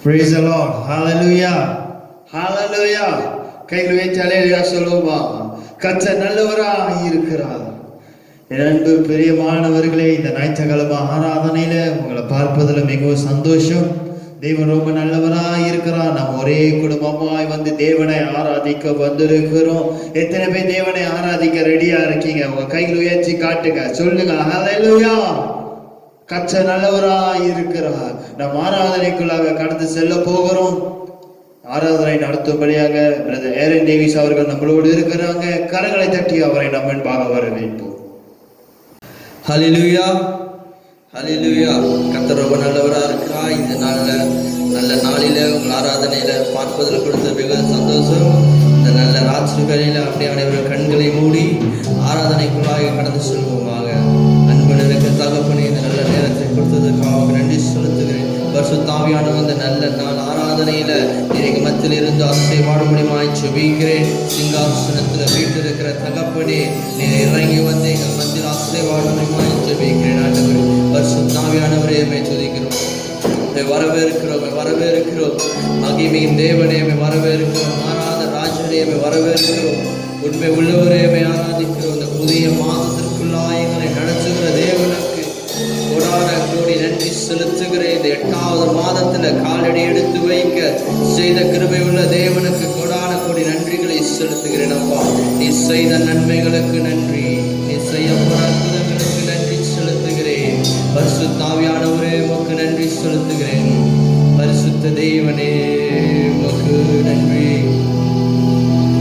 Praise the Lord. Hallelujah. Hallelujah. கையில் வைத்து அல்லேலூயா சொல்லுவோமா? கர்த்தர் நல்லவராய் இருக்கிறார். இரண்டு பிரியமானவர்களே, இந்த ஞாயிற்றுக்கிழமை ஆராதனையில உங்களை பார்ப்பதில் மிகவும் சந்தோஷம். தேவன் ரொம்ப நல்லவராய் இருக்கிறார். நாம் ஒரே குடும்பமாய் வந்து தேவனை ஆராதிக்க வந்திருக்கிறோம். எத்தனை பேர் தேவனை ஆராதிக்க ரெடியா இருக்கீங்க? உங்க கையில் உயர்த்தி காட்டுங்க, சொல்லுங்க ஹல்லேலூயா. கர்த்தர் நல்லவராய் இருக்கிறார். நாம் ஆராதனைக்குள்ளாக கடந்து செல்ல போகிறோம். ஆராதனை நடத்தும்படியாக பிரதர் ஏரன் டேவிஸ் அவர்கள் நம்மளோடு இருக்கிறாங்க. கரங்களை தட்டி அவரை நம்ம முன்பாக வரவேற்போம். ஹல்லேலூயா, ஹல்லேலூயா. கர்த்தர் ரொம்ப நல்லவராக இருக்கிறார். இந்த நல்ல நாளில உங்கள் ஆராதனையில பார்ப்பதில் கொடுத்த மிக சந்தோஷம். இந்த நல்ல ராத்திரி வேளையில அப்படியே அனைவரும் கண்களை மூடி ஆராதனைக்குள்ளாக கடந்து செல்வோமாக. அன்பு நிறைந்த தகப்பனே, இந்த நல்ல நேரத்தை கொடுத்ததுக்காக நன்றி செலுத்துகிறேன். பரிசுத்தாவியான இந்த நல்ல நாள் ஆராதனையில நீங்க மத்தியில் இருந்து ஆசீர்வாதமுடியுமாய் ஜெபிக்கிறேன். சிங்காசனத்தில் வீட்டிருக்கிற தகப்பனே, நீர் இறங்கி வந்து எங்கள் மத்தியில் ஆசீர்வாதமுடியுமாய் ஜெபிக்கிறேன். ஆண்டவரே, பரிசுத்தாவியானவரே, துதிக்கிறோம், வரவேற்கிறோம். மகிமையின் தேவனே, வரவேற்கிறோம். மாறாத ராஜனே, வரவேற்கிறோம். உண்மை உள்ளவரே, ஆராதிக்கிறோம். இந்த புதிய மாதத்திற்குள்ளாய் எங்களை நடத்துகிற தேவனுக்கு கோடான கோடி நன்றி செலுத்துகிறேன். இந்த 8வது மாதத்துல காலடி எடுத்து வைக்க செய்த கிருபை உள்ள தேவனுக்கு கோடான கோடி நன்றிகளை செலுத்துகிறேன். அப்பா, நீ செய்த நன்மைகளுக்கு நன்றி, நீ செய்ய போற அற்புதங்களுக்கு நன்றி செலுத்துகிறேன். பரிசுத்தாவியானவரே, உமக்கு நன்றி செலுத்துகிறேன். பரிசுத்த தேவனே, உமக்கு நன்றி.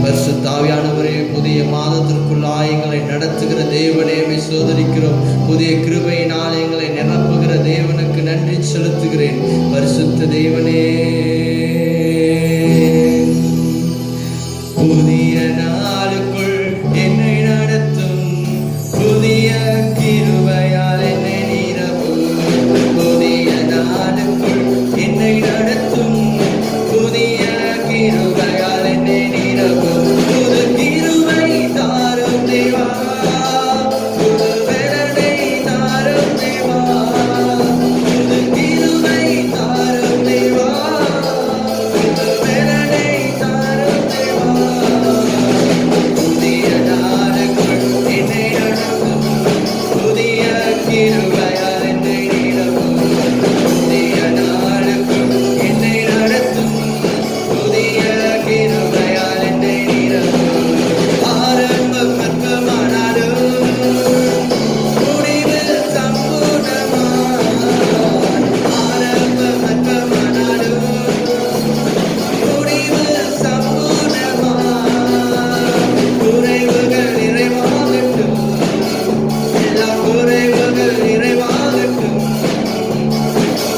பரிசுத்தாவியானவரே, புதிய மாதத்திற்குள்ளாய் எங்களை நடத்துகிற தேவனே, சோதரிக்கிறோம். புதிய கிருபையினால் எங்களை நிரப்புகிற தேவனுக்கு நன்றி செலுத்துகிறேன். பரிசுத்த தேவனே, புதிய நாளுக்குள் என்னை நடத்தும், புதிய கிருபையால் என்னை நிரப்பும். புதிய நாளுக்குள் என்னை நடத்தும், புதிய கிருபையால் என்னை நிரப்பும். புது கிருபை தாரும் தேவா, புது வேதனை தாரும் தேவா, புது கிருபை தாரும் தேவா, புது வேதனை தாரும் தேவா. புதிய நாளுக்குள் என்னை நடத்தும், புதிய கிருபையால் என்னை நிரப்பும். புதிய நாளுக்குள் என்னை நடத்தும், புதிய கிருபையால் என்னை நிரப்பும். ஆரம்பம் அற்பமானாலும் முடிவு சம்பூர்ணமாய். ஆரம்பம் அற்பமானாலும் முடிவு சம்பூர்ணமாய். குறைவுகள் நிறைவாகட்டும், எல்லா குறைவுகள் நிறைவாகட்டும்.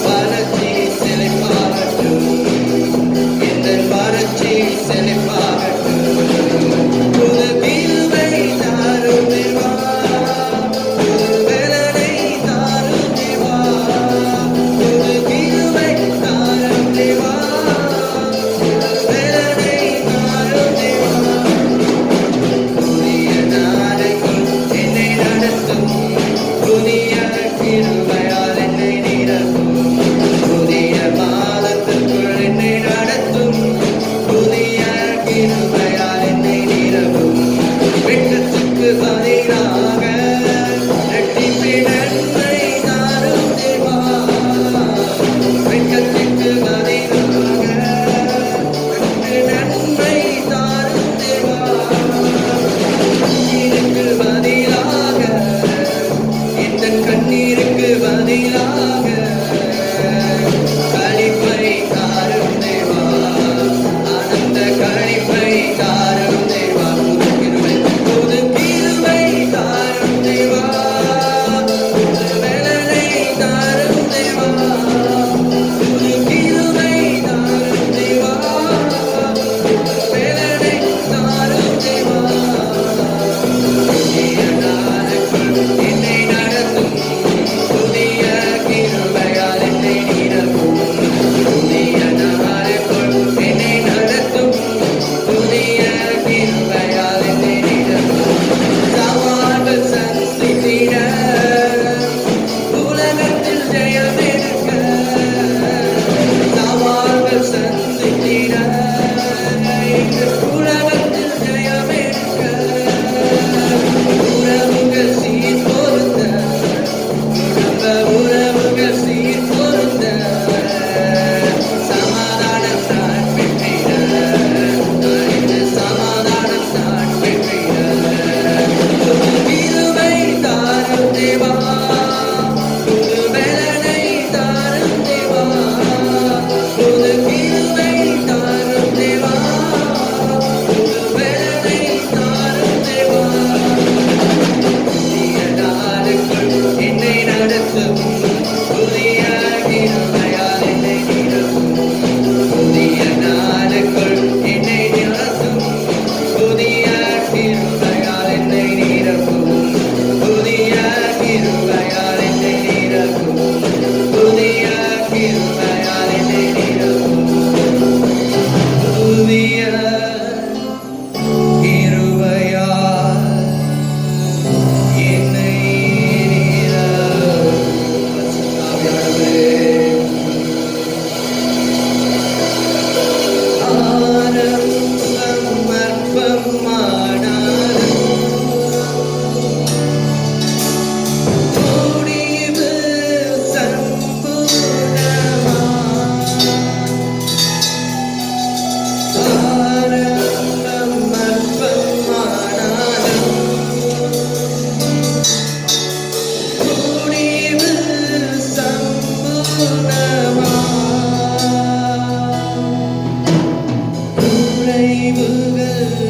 வறட்சி செழிப்பாகட்டும், இந்த வறட்சி செழிப்பாகட்டும். புது கிருபை தாரும் தேவா, புது வேதனை தாரும் தேவா, புது கிருபை தாரும் தேவா, புது வேதனை தாரும் தேவா. புதிய நாளுக்குள் என்னை நடத்தும், புதிய கிருபையால் என்னை நிரப்பும். புதிய மாதத்திற்குள் என்னை நடத்தும், புதிய கிருபையால் என்னை நிரப்பும். வெட்கத்துக்கு பதிலாக இரட்டிப்பின் நன்மை தாரும் தேவா, வெட்கத்துக்கு பதிலாக இரட்டிப்பின் நன்மை தாரும் தேவா. கண்ணீருக்கு பதிலாக, இந்த கண்ணீருக்கு பதிலாக களிப்பை தாரும் தேவா, ஆனந்த களிப்பை தாரும் தேவா. புது கிருபை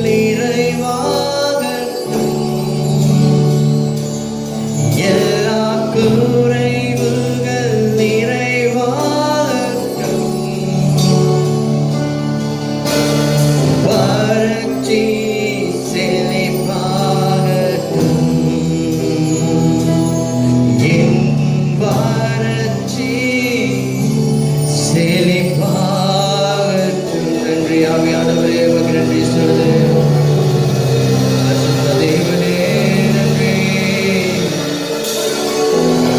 நிறைவாகட்டும். எல்லா குறைவுகள் நிறைவாகட்டும். வறட்சி செழிப்பாகட்டும். என் வறட்சி செழிப்பாகட்டும். நன்றி ஆவியானவரே, உமக்கு நன்றி சொல்லுது. பரிசுத்த தேவனே, நன்றி.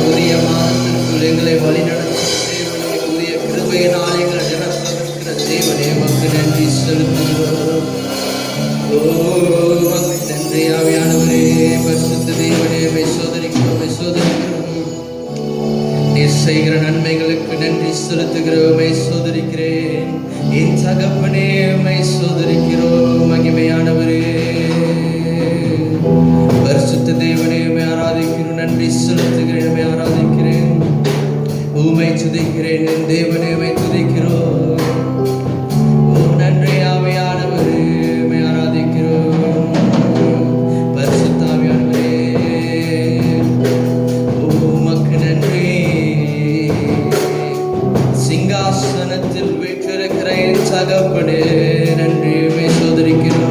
உரிய மாதத்திற்குள் எங்களை வழிநடத்தும் தேவனே, உரிய கிருபையினால் எங்களை நிரப்பவிருக்கிற தேவனே, உமக்கு நன்றி செலுத்துகிறோம். ஓ, உமக்கு நன்றி ஆவியானவரே, பரிசுத்த தேவனே, உம்மை சோதரிக்கிறோம், உம்மை சோதரிக்கிறோம். நீர் செய்கிற நன்மைகளுக்கு நன்றி செலுத்துகிறோம், உம்மை சோதரிக்கிறேன். என் தகப்பனே, உம்மை சோதரிக்கிறோம். மகிமையானவரே, பரிசுத்த தேவனே, உம்மை ஆராதிக்கிறோம், நன்றி செலுத்துகிறேன், உம்மை ஆராதிக்கிறேன், உம்மை துதிக்கிறேன். என் தேவனே, உம்மை துதிக்கிறோம். ஓ, நன்றி ஆவியானவரே, உம்மை ஆராதிக்கிறோம். பரிசுத்த ஆவியானவரே, உமக்கு நன்றி. சிங்காசனத்தில் வீற்றிருக்கிற என் தகப்பனே, நன்றி. உம்மை சோதரிக்கிறோம்.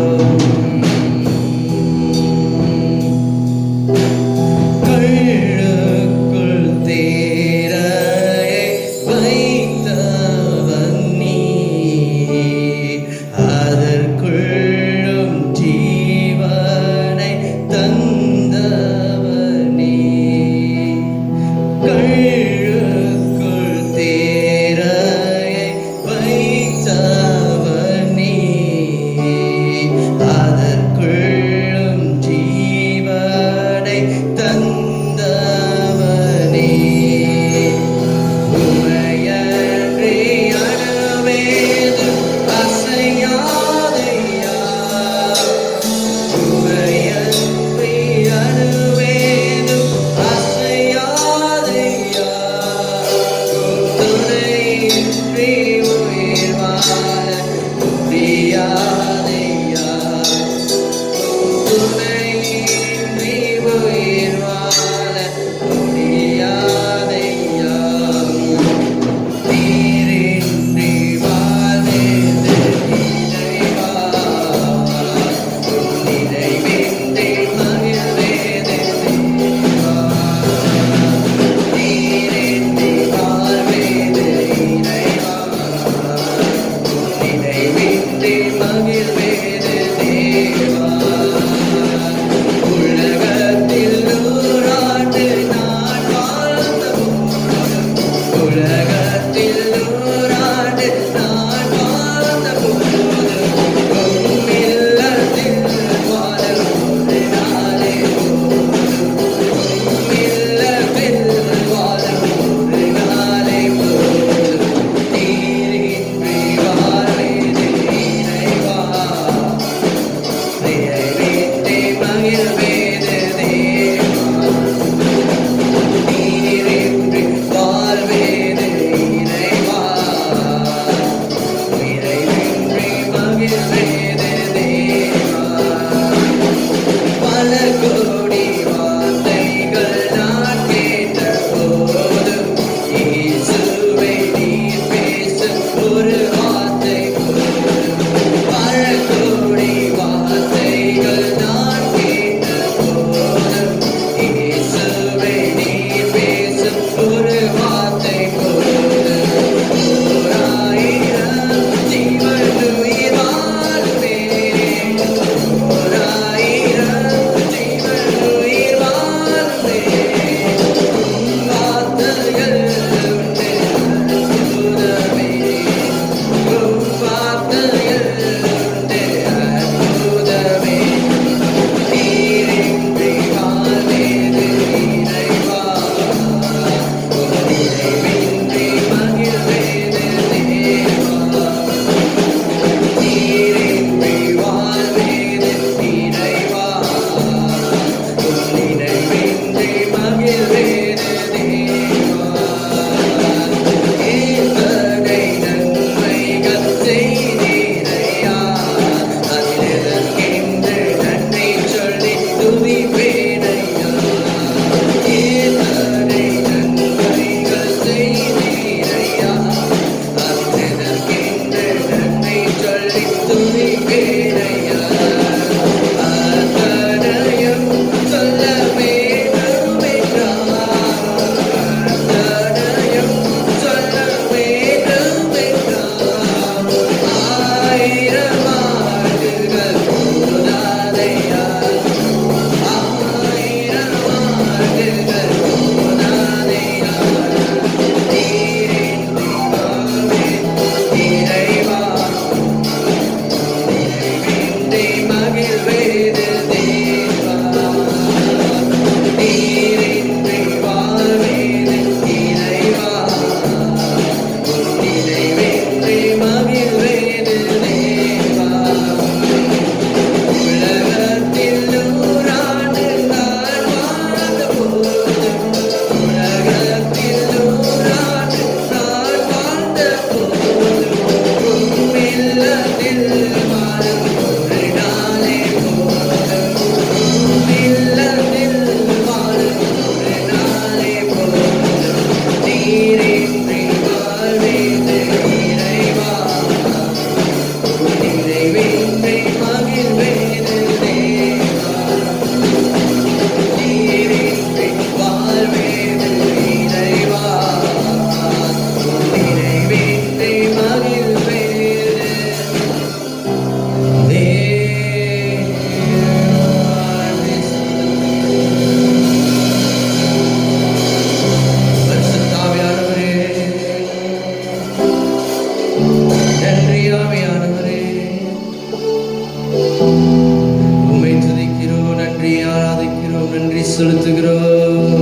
செலுத்துகிறோம்.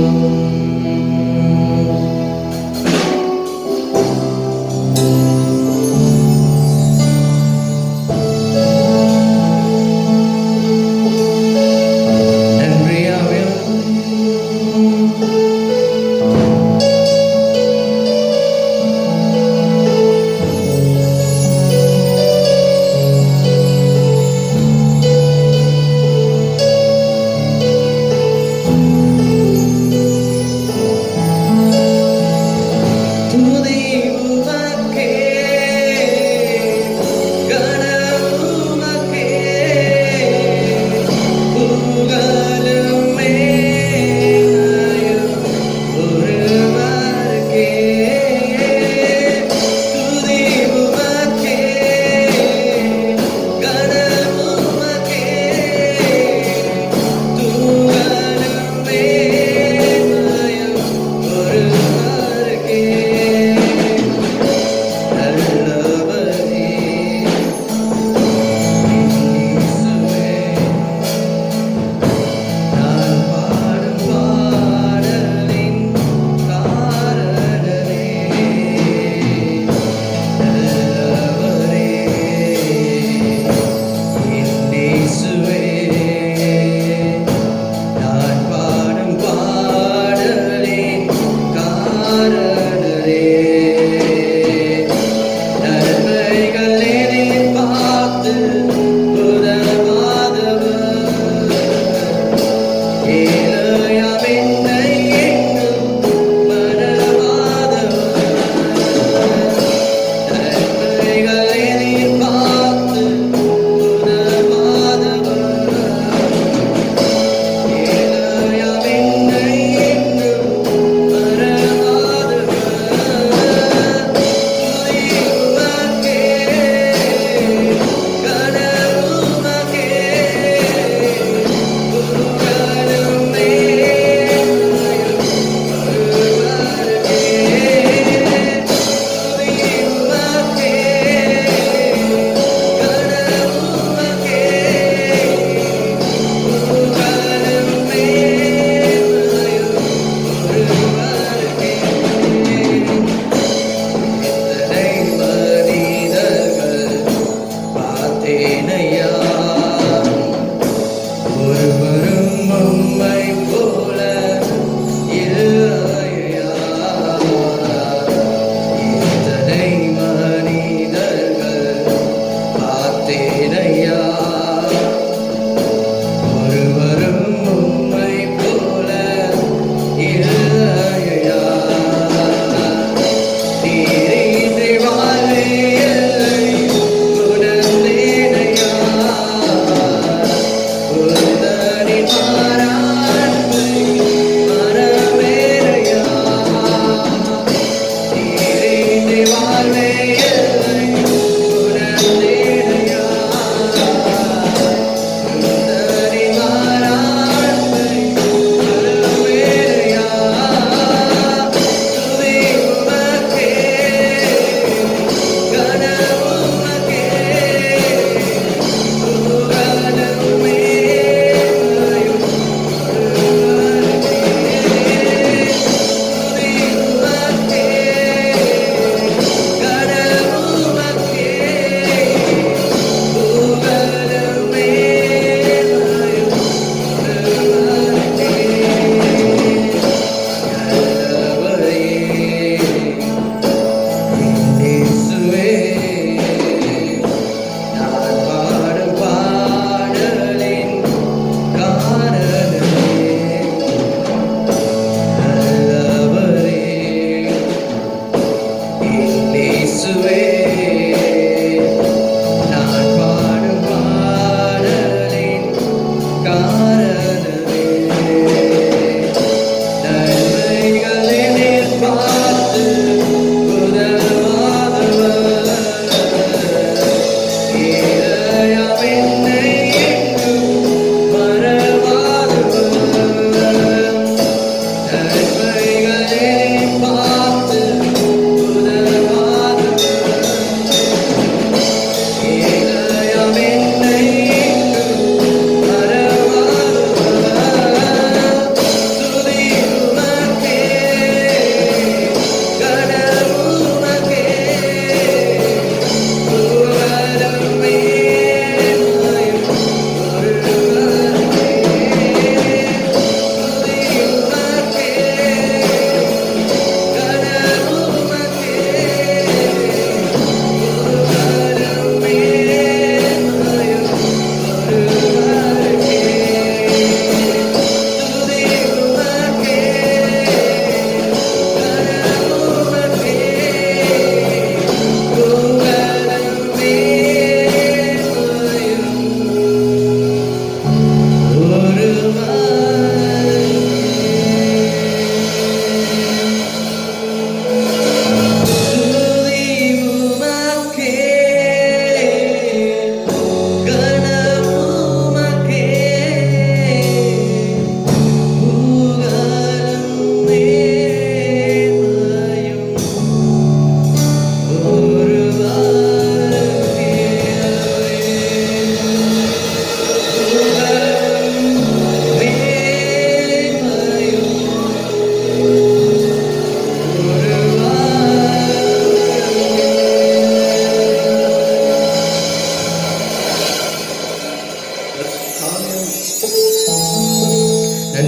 நன்றி ஆவியானவரே.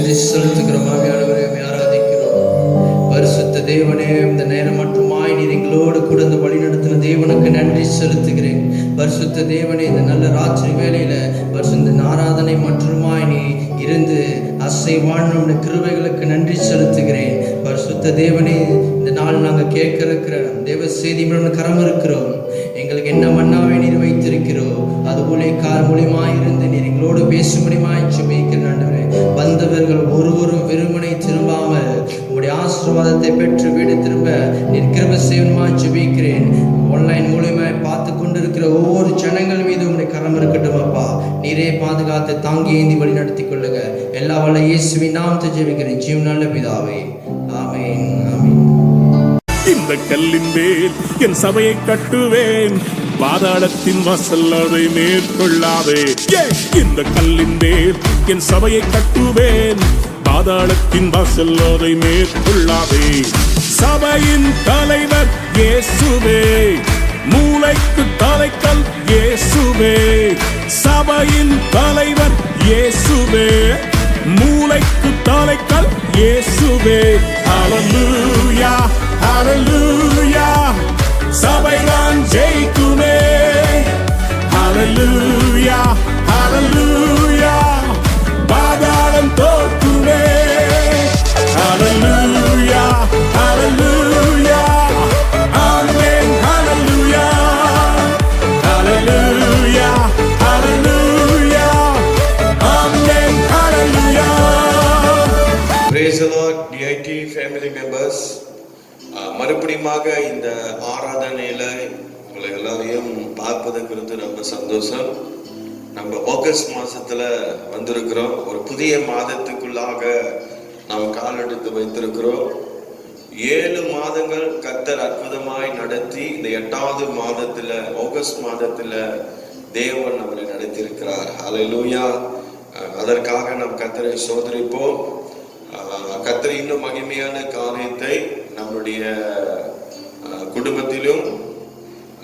நன்றி செலுத்துகிறோம். ஆவியானவரே ஆராதிக்கிறோம். பரிசுத்த தேவனே, இந்த நேரம் மட்டுமாய் நீர் எங்களோடு கூட இந்த வழி நடத்தின தேவனுக்கு நன்றி செலுத்துகிறேன். பரிசுத்த தேவனே, இந்த நல்ல ராத்திரி வேளையில பரிசுத்த ஆராதனை மட்டுமாய் நீ இருந்து அசைவான கிருபைகளுக்கு நன்றி செலுத்துகிறேன். பரிசுத்த தேவனே, இந்த நாள் நாங்கள் கேட்க இருக்கிற தேவ செய்தி கரம் இருக்கிறோம். எங்களுக்கு என்ன மன்னாவை நீர் வைத்திருக்கிறோம், அது ஊழியக்கார் மூலியமாய் இருந்து நீர் எங்களோடு பேசும்படியாய் ஜெபிக்கிறேன். ஆண்டவரே, வந்தவர்கள் ஒருவரும் வெறுமனை திரும்பாமல் உங்களுடைய ஆசீர்வாதத்தை பெற்று வீடு திரும்ப நீர் கிருபை செய்யணுமாய் ஜெபிக்கிறேன். ஆன்லைன் மூலியமாய் பார்த்து கொண்டிருக்கிற ஒவ்வொரு ஜனங்கள் மீது உங்களுடைய கரம் இருக்கட்டும் அப்பா. நீரே பாதுகாத்து தாங்கி ஏந்தி வழி நடத்தி கொள்ளுங்க. எல்லா வல்ல இயேசுவின் நாமத்தை ஜெபிக்கிறேன் ஜீவன் நல்ல பிதாவே, ஆமென், ஆமென். இந்த கல்லின் மேல் என் சபையை கட்டுவேன், பாதாளத்தின் வாசல் அதை மேற்கொள்ளாதே. இந்த கல்லின் மேல் என் சபையை கட்டுவேன், பாதாளத்தின் வாசல் அதை மேற்கொள்ளாதே. சபையின் தலைவர் இயேசுவே, மூளைக்கு தலைக்கல் இயேசுவே. சபையின் தலைவர் இயேசுவே, மூளைக்கு தலைக்கல் இயேசுவே. ஹல்லேலூயா, ஹல்லேலூயா, சபைதான் ஜெயிக்குமே. ஹல்லேலூயா, ஹல்லேலூயா, பாதாளம் தோற்குமே. ஹல்லேலூயா, ஹல்லேலூயா, ஆமென், ஹல்லேலூயா, ஹல்லேலூயா, ஹல்லேலூயா, ஆமென், ஹல்லேலூயா. Praise the Lord, DIT family members. மறுபடியுமாக இந்த ஆராதனையில உங்களை எல்லாரையும் பார்ப்பது குறித்து ரொம்ப சந்தோஷம். நம்ம ஆகஸ்ட் மாசத்துல வந்திருக்கிறோம். ஒரு புதிய மாதத்துக்குள்ளாக நாம் காலெடுத்து வைத்திருக்கிறோம். 7 மாதங்கள் கர்த்தர் அற்புதமாய் நடத்தி இந்த 8வது மாதத்துல, ஆகஸ்ட் மாதத்துல தேவன் நம்மளை நடத்தியிருக்கிறார். ஹல்லேலூயா. அதற்காக நாம் கர்த்தரை சோதரிப்போம். கர்த்தர் இன்னும் மகிமையான காரியத்தை நம்முடைய குடும்பத்திலும்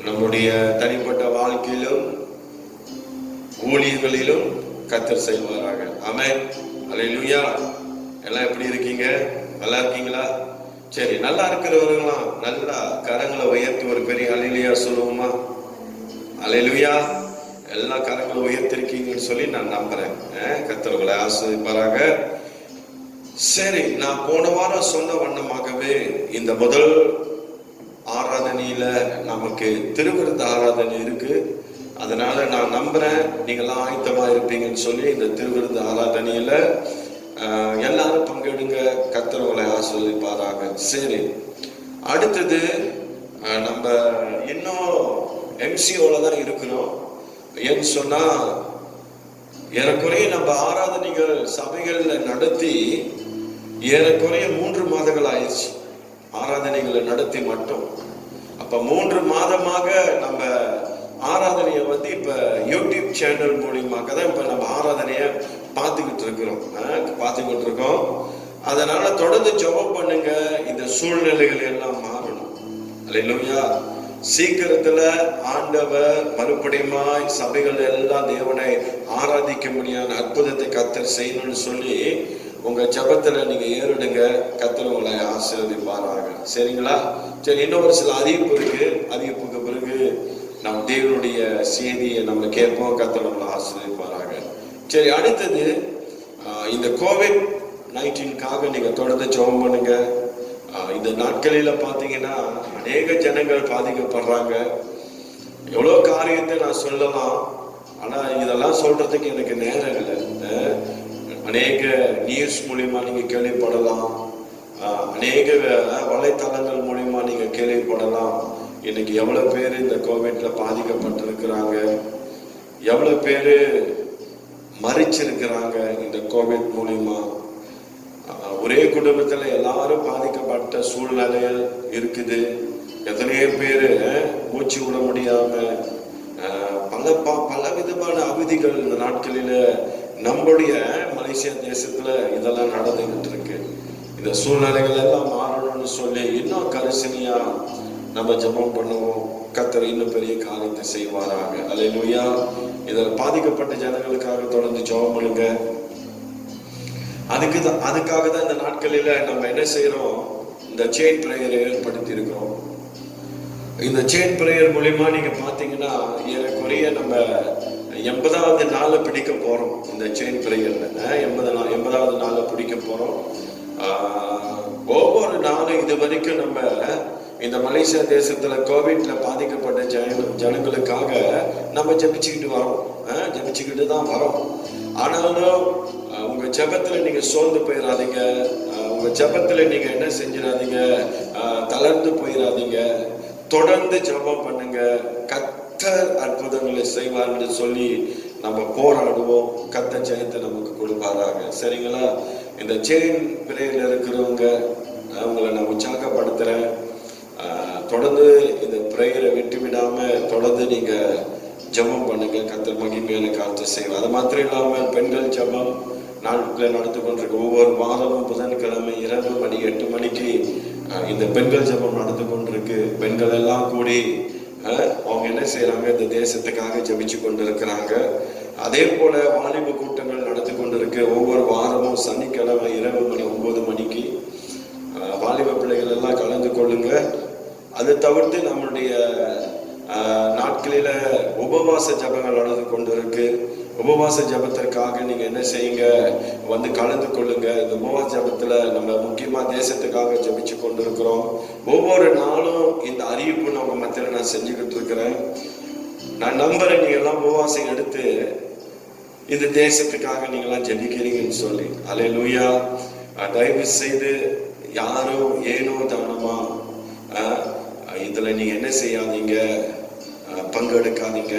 நம்முடைய தனிப்பட்ட வாழ்க்கையிலும் ஊழியர்களிலும் கர்த்தர் செய்வாராக. ஆமென், ஹல்லேலூயா. எல்லாம் எப்படி இருக்கீங்க? நல்லா இருக்கீங்களா? சரி, நல்லா இருக்கிறவங்களாம் நல்லா கரங்களை உயர்த்தி ஒரு பெரிய ஹல்லேலூயா சொல்லுவோமா? ஹல்லேலூயா. எல்லா கரங்களை உயர்த்திருக்கீங்கன்னு சொல்லி நான் நம்புறேன். கர்த்தர் உங்களை ஆசீர்வதிப்பாராக. சரி, நான் போன வாரம் சொன்ன வண்ணமாகவே இந்த முதல் ஆராதனையில நமக்கு திருவிருந்த ஆராதனை இருக்கு. அதனால நான் நம்புறேன் நீங்களாம் ஆயத்தமா இருப்பீங்கன்னு சொல்லி இந்த திருவிருந்த ஆராதனையில எல்லாரும் பங்கெடுங்க. கர்த்தர் உங்களை ஆசீர்வதிப்பாராக. சரி, அடுத்தது நம்ம இன்னும் MCOல தான் இருக்கிறோம். ஏன்னு சொன்னா ஏறக்குறைய நம்ம ஆராதனைகள் சபைகள்ல நடத்தி ஏறக்குறைய 3 மாதங்கள் ஆயிடுச்சு. ஆராதனைகளை நடத்தி மட்டும். அப்ப 3 மாதமாக நம்ம ஆராதனையை இப்ப யூடியூப் சேனல் மூலியமாக தான் இப்ப நம்ம ஆராதனைய பார்த்துக்கிட்டு இருக்கோம். அதனால தொடர்ந்து ஜெபம் பண்ணுங்க. இந்த சூழ்நிலைகள் எல்லாம் மாறணும். அல்லேலூயா. சீக்கிரத்துல ஆண்டவர் மறுபடியுமாய் சபைகள் எல்லாம் தேவனை ஆராதிக்க முடியாத அற்புதத்தை கர்த்தர் செய்யணும்னு சொல்லி உங்க ஜெபத்துல நீங்க ஏறிடுங்க. கர்த்தர் உங்களை ஆசீர்வதிப்பாராக. சரிங்களா? சரி, இன்னும் ஒரு சில அறிவிப்பு இருக்கு. அறிவிப்புக்கு பிறகு நம் தேவனுடைய செய்தியை நம்ம கேட்போம். கர்த்தர் நம்மளை ஆசீர்வதிப்பாராக. சரி, அடுத்தது இந்த COVID-19க்காக நீங்க தொடர்ந்து ஜெபம் பண்ணுங்க. இந்த நாட்களில பாத்தீங்கன்னா அநேக ஜனங்கள் பாதிக்கப்படுறாங்க. எவ்வளவு காரியத்தை நான் சொல்லலாம், ஆனா இதெல்லாம் சொல்றதுக்கு எனக்கு நேரம் இல்லை. அநேக நியூஸ் மூலியமா நீங்க கேள்விப்படலாம், அநேக வலைத்தளங்கள் மூலியமா நீங்க கேள்விப்படலாம். இன்னைக்கு எவ்வளவு பேர் இந்த கோவிட்ல பாதிக்கப்பட்டிருக்கிறாங்க, எவ்வளவு பேரு மறிச்சிருக்கிறாங்க இந்த கோவிட் மூலியமா. ஒரே குடும்பத்துல எல்லாரும் பாதிக்கப்பட்ட சூழ்நிலைகள் இருக்குது. எத்தனையோ பேரு மூச்சு விட முடியாம பல விதமான அவதிகள் இந்த நாட்களில நம்முடைய மலேசியா தேசத்துல இதெல்லாம் நடந்துகிட்டு இருக்கு. இந்த சூழ்நிலைகள் எல்லாம் மாறணும்னு சொல்லி இன்னும் கரிசனையா நம்ம ஜெபம் பண்ணுவோம். கர்த்தர் இன்னும் பெரிய காரியத்தை செய்வாராக. அல்லேலூயா. இதில் பாதிக்கப்பட்ட ஜனங்களுக்காக தொடர்ந்து ஜெபம் பண்ணுங்க. அதுக்காக தான் இந்த நாட்களில நம்ம என்ன செய்யறோம், இந்த செயின் பிரேயரை ஏற்படுத்தி இருக்கிறோம். இந்த செயின் பிரேயர் மூலியமா நீங்க பாத்தீங்கன்னா ஏறக்குறைய நம்ம 80வது நாள்ல பிடிக்க போறோம். இந்த செயின் பிரேயர்ல 80வது நாள்ல பிடிக்க போறோம். ஒவ்வொரு நாளும் இது வரைக்கும் நம்ம இந்த மலேசியா தேசத்துல கோவிட்ல பாதிக்கப்பட்ட ஜனங்களுக்காக நம்ம ஜெபிச்சுக்கிட்டு தான் வரோம். ஆனாலும் உங்க ஜெபத்துல நீங்க சோர்ந்து போயிடாதீங்க. உங்க ஜெபத்துல நீங்க என்ன செஞ்சிடாதீங்க, தளர்ந்து போயிடாதீங்க. தொடர்ந்து ஜெபம் பண்ணுங்க. கர்த்தர் அற்புதங்களை செய்வார் என்று சொல்லி நம்ம போராடுவோம். கர்த்தர் ஜெயத்தை நமக்கு கொடுப்பாராக. சரிங்களா? இந்த செயின் பிரேயர்ல இருக்கிறவங்க அவங்களை நான் உற்சாகப்படுத்துறேன். தொடர்ந்து இந்த பிரேயரை விட்டு விடாம தொடர்ந்து நீங்க ஜெபம் பண்ணுங்க. கர்த்தர் மகிமையான காரியத்தை செய்வார். அது மாத்திரம் இல்லாம பெண்கள் ஜெபம் நாட்களில் நடந்து கொண்டிருக்கு. ஒவ்வொரு வாரமும் புதன்கிழமை இரவு மணி 8 மணிக்கு இந்த பெண்கள் ஜெபம் நடந்து கொண்டிருக்கு. பெண்கள் எல்லாம் கூடி அவங்க என்ன செய்யறாங்க, இந்த தேசத்துக்காக ஜெபிச்சு கொண்டிருக்கிறாங்க. அதே போல வாலிப கூட்டங்கள் நடந்து கொண்டிருக்கு. ஒவ்வொரு வாரமும் சனிக்கிழமை இரவு மணி 9 மணிக்கு வாலிப பிள்ளைகள் எல்லாம் கலந்து கொள்ளுங்க. அதை தவிர்த்து நம்மளுடைய நாட்களில உபவாச ஜபங்கள் நடந்து கொண்டிருக்கு. உபவாச ஜபத்திற்காக நீங்க என்ன செய்யுங்க, வந்து கலந்து கொள்ளுங்க. இந்த உபவாச ஜபத்துல நம்ம முக்கியமா தேசத்துக்காக ஜபிச்சு கொண்டிருக்கிறோம். ஒவ்வொரு நாளும் இந்த அறிவிப்பு நம்ம மத்தியில நான் செஞ்சுக்கிட்டு இருக்கிறேன். நான் நம்புறேன் நீங்க எல்லாம் உபவாசம் எடுத்து இந்த தேசத்துக்காக நீங்க எல்லாம் ஜபிக்கிறீங்கன்னு சொல்லி. அல்லேலூயா. தயவு செய்து யாரும் ஏனோ தானமா இதுல நீங்க என்ன செய்யாதீங்க, பங்கெடுக்காதீங்க.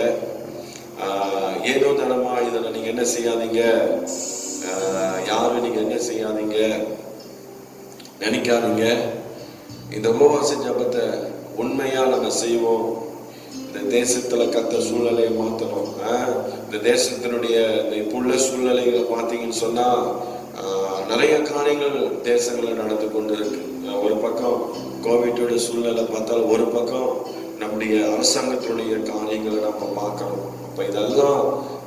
ஏனோ தானமா இதுல நீங்க என்ன செய்யாதீங்க, யாரும் நீங்க என்ன செய்யாதீங்க நினைக்காதீங்க. இந்த உபவாச ஜபத்தை உண்மையா நம்ம செய்வோம். இந்த தேசத்துல கத்த சூழ்நிலையை மாத்தணும். இந்த தேசத்தினுடைய இந்த இப்போ உள்ள சூழ்நிலைகளை பார்த்தீங்கன்னு சொன்னா நிறைய காரியங்கள் தேசங்களில் நடந்து கொண்டு இருக்கு. ஒரு பக்கம் கோவிட்டோட சூழ்நிலை பார்த்தாலும், ஒரு பக்கம் நம்முடைய அரசாங்கத்துடைய காரியங்களை நம்ம பார்க்கணும். அப்ப இதெல்லாம்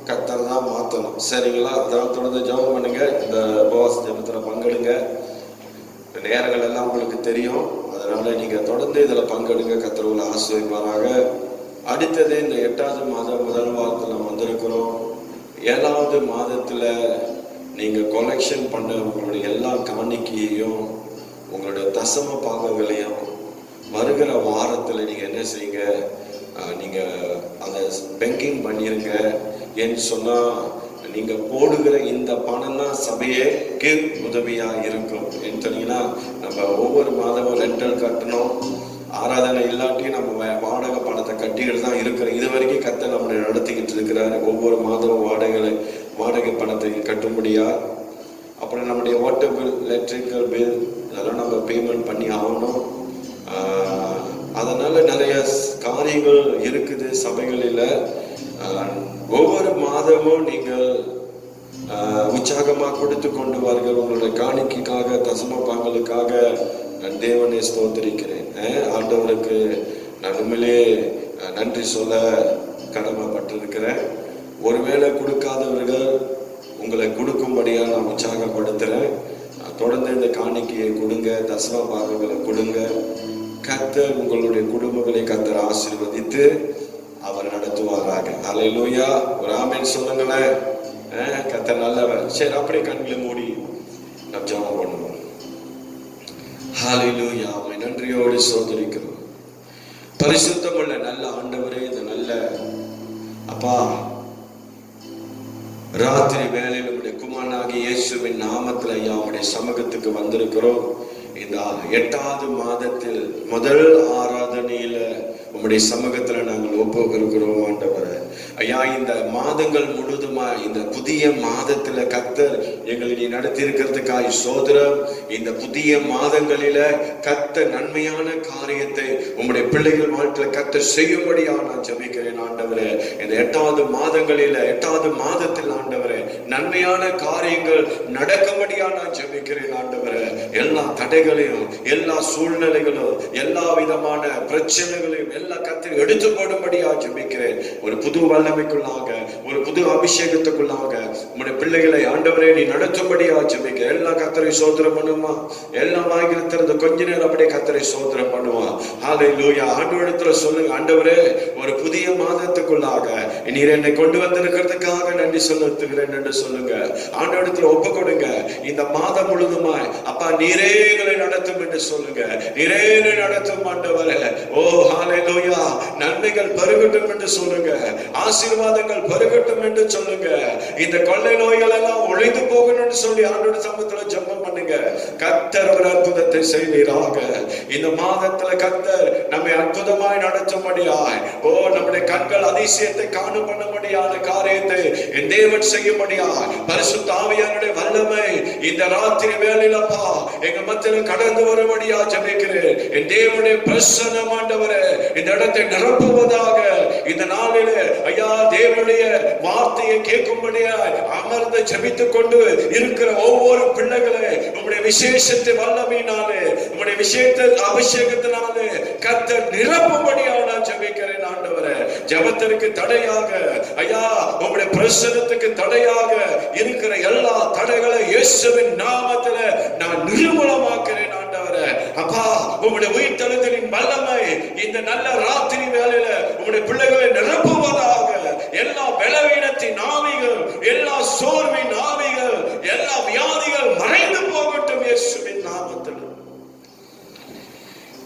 கர்த்தர் தான் மாற்றணும். சரிங்களா? அதெல்லாம் தொடர்ந்து ஜெபம் பண்ணுங்க. இந்த உபவாச ஜெபத்துல பங்கெடுங்க. நேரங்கள் எல்லாம் உங்களுக்கு தெரியும். அதனால நீங்க தொடர்ந்து இதுல பங்கெடுங்க. கர்த்தர் உங்களை ஆசீர்வதிப்பாராக. அடுத்தது இந்த 8வது மாதம் முதல் வாரத்தில் நம்ம வந்திருக்கிறோம். 7வது மாதத்துல நீங்க கொலெக்ஷன் பண்ண உங்களுடைய எல்லா காணிக்கையையும் உங்களுடைய தசம பாகங்களையும் வருகிற வாரத்துல நீங்க என்ன செய்யுங்க, நீங்க அதை பேங்கிங் பண்ணிருங்க. ஏன்னு சொன்னா நீங்க போடுகிற இந்த பணம் தான் சபைக்கு உதவியா இருக்கும். ஏன்னு சொன்னீங்கன்னா நம்ம ஒவ்வொரு மாதமும் ரெண்டல் கட்டணும். ஆராதனை இல்லாட்டி நம்ம வாடகை பணத்தை கட்டிக்கிட்டு தான் இருக்கிறோம். இது வரைக்கும் கர்த்தர் நம்மளை நடத்திக்கிட்டு இருக்கிறாரு. ஒவ்வொரு மாதமும் வாடகை பணத்தை கட்டும்படியா. அப்புறம் நம்முடைய வாட்டர் பில், எலக்ட்ரிக்கல் பில் அதெல்லாம் நம்ம பேமெண்ட் பண்ணி ஆகணும். அதனால நிறைய காரியங்கள் இருக்குது சபைகளில். ஒவ்வொரு மாதமும் நீங்கள் உற்சாகமா கொடுத்து கொண்டு வார்கள். உங்களுடைய காணிக்கைக்காக, தசம பாங்களுக்காக நான் தேவனை ஸ்தோத்திரிக்கிறேன். ஆண்டவருக்கு நான் உண்மையிலே நன்றி சொல்ல கடமைப்பட்டிருக்கிறேன். ஒருவேளை கொடுக்காதவர்கள் உங்களை கொடுக்கும்படியா நான் உற்சாகப்படுத்துறேன். தொடர்ந்து இந்த காணிக்கையை கொடுங்க, தசம பாகங்களை கொடுங்க. கர்த்தர் உங்களுடைய குடும்பங்களை கர்த்தர் ஆசீர்வதித்து அவர் நடத்துவாராக. அல்லேலூயா. ஒரு ஆமென் சொல்லுங்களேன். கர்த்தர் நல்லவர். சரி, அப்படியே கண்களை மூடி நாம் ஜெபம் பண்ணுவோம். ஹல்லேலூயா. உம்மை நன்றியோடு ஸ்தோத்திரிக்கிறோம். பரிசுத்தமுள்ள நல்ல ஆண்டவரே, இந்த நல்ல அப்பா ராத்திரி வேளையில் உம்முடைய குமாரனாகிய இயேசுவின் நாமத்தில் ஐயா உம்முடைய சமூகத்துக்கு வந்திருக்கிறோம். இந்த 8வது மாதத்தில் முதல் ஆராதனையில உம்முடைய சமூகத்துல நாங்கள் ஒப்புக்கொள்கிறோம் ஆண்டவரே. ஐயா, இந்த மாதங்கள் முழுதுமா இந்த புதிய மாதத்துல கர்த்தர் எங்களை நீ நடத்தி இருக்கிறதுக்காய் சோதரம். இந்த புதிய மாதங்களில கர்த்தர் நன்மையான காரியத்தை உம்முடைய பிள்ளைகள் வாழ்க்கையில கர்த்தர் செய்யும்படியா நான் ஜெபிக்கிறேன் ஆண்டவரே. இந்த 8வது மாதங்களில 8வது மாதத்தில் ஆண்டவரே நன்மையான காரியங்கள் நடக்கும்படியா நான் ஜெபிக்கிறேன் ஆண்டவரே. எல்லா தடைகளையும், எல்லா சூழ்நிலைகளும், எல்லா விதமான பிரச்சனைகளையும் எல்லா கத்திரி எடுத்து போடும்படியா ஜெபிக்கிறேன். ஒரு புது வல்லமைக்குள்ளாக, ஒரு புது அபிஷேகத்துக்குள்ளாக உங்களுடைய பிள்ளைகளை ஆண்டவரே நீ நடத்தும்படியா ஜெபிக்க. எல்லா கத்தரை சோதனம் பண்ணுமா, எல்லாம் வாங்கியிருந்த கொஞ்ச நேரம் அப்படியே கத்தரை சோதனம் பண்ணுவா. ஹல்லேலூயா. ஆண்டவரிடத்துல சொல்லுங்க, ஆண்டவரே ஒரு புதிய மாதத்துக்குள்ளாக நீர் என்னை கொண்டு வந்திருக்கிறதுக்காக நன்றி செலுத்துகிறேன் என்று சொல்லுங்க. ஆண்டவரிடத்துல ஒப்பு கொடுங்க. இந்த மாதம் முழுதுமாய் அப்பா நீரே எங்களை நடத்தும் என்று சொல்லுங்க. நீரே நடத்தும் ஆண்டவரே. ஓ ஹல்லேலூயா. நன்மைகள் பெருகட்டும் என்று சொல்லுங்க, ஆசீர்வாதங்கள் பெருகட்டும் என்று சொல்லுங்க. இந்த கொள்ளை நோய்கள் எல்லாம் ஒழிந்து போகணும்னு சொல்லி ஆண்டவருடைய சமூகத்துல ஜெபம் பண்ணுங்க. கர்த்தர் ஒரு அற்புதத்தை செய்வீராக. இந்த மாதத்துல கர்த்தர் நம்மை அற்புதமாய் நடத்தும்படியாய், ஓ நம்முடைய கண்கள் அதிசயத்தை காணும் பண்ணும்படியான காரியத்தை என் தேவன் செய்யும்படியாய் பரிசுத்த ஆவியானுடைய வல்லமை இந்த ராத்திரி வேளையில அப்பா எங்க மத்தியில கடந்து வரும்படியா ஜெபிக்கிறேன். என் தேவனுடைய பிரசன்னம் ஆண்டவரே இந்த இடத்தை நிரப்புவதாக. இந்த நாளிலே ஐயா தேவனுடைய வார்த்தையை கேட்கும்படியாய் அமர்ந்து ஜெபித்துக் கொண்டு இருக்கிற ஒவ்வொரு பிள்ளைகளே உம்முடைய விசேஷத்தை வல்லமையினாலே, உம்முடைய விசேஷத்தை அபிஷேகத்தினாலே கர்த்தர் நிரப்பும்படியா நான் ஜெபிக்கிறேன் ஆண்டவரே. ஜெபத்திற்கு தடையாக ஐயா உம்முடைய பிரசன்னத்துக்கு தடையாக இருக்கிற எல்லா தடைகளை இயேசுவின் நாமத்தில நான் நிர்மூலமாக்கிறேன் ஆண்டவரே. அப்பா உம்முடைய உயிர்த்தெழுதலின் வல்லமை இந்த நல்ல ராத்திரி வேளையில உம்முடைய பிள்ளைகளை நிரப்புவதாக. எல்லா பலவீனத்தின் ஆவிகள், எல்லா சோர்வின் ஆவிகள், எல்லா வியாதிகள் மறைந்து போகட்டும் இயேசுவின் நாமத்தில்.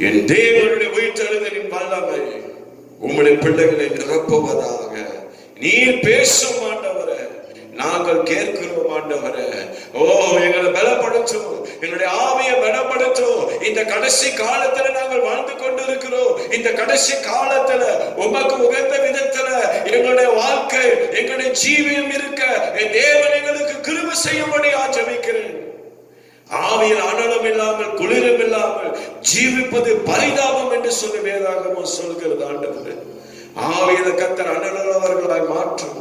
என் தேவனுடைய உயிர்த்தெழுதலின் வல்லமை உம்முடைய பிள்ளைகளை நிரப்புவதாக. நீர் பேசும் ஆண்டவரே, நாங்கள் கேட்கிறோம் ஆண்டவரே. ஓ எங்களை பலப்படுத்தும், எங்களுடைய ஆவியை பலப்படுத்தும். இந்த கடைசி காலத்துல நாங்கள் வாழ்ந்து கொண்டிருக்கிறோம். இந்த கடைசி காலத்துல உமக்கு உகந்த விதத்துல எங்களுடைய வாழ்க்கை, எங்களுடைய ஜீவியம் இருக்க என் தேவன் எங்களுக்கு கிருபை செய்யும்படி ஜெபிக்கிறேன். ஆவியில் அனலும் இல்லாமல் குளிரும் இல்லாமல் ஜீவிப்பது பரிதாபம் என்று சொல்லி வேதாகமம் சொல்கிறது ஆண்டவரே. ஆவியில கர்த்தர் அனலுள்ளவர்களாய் மாற்றும்.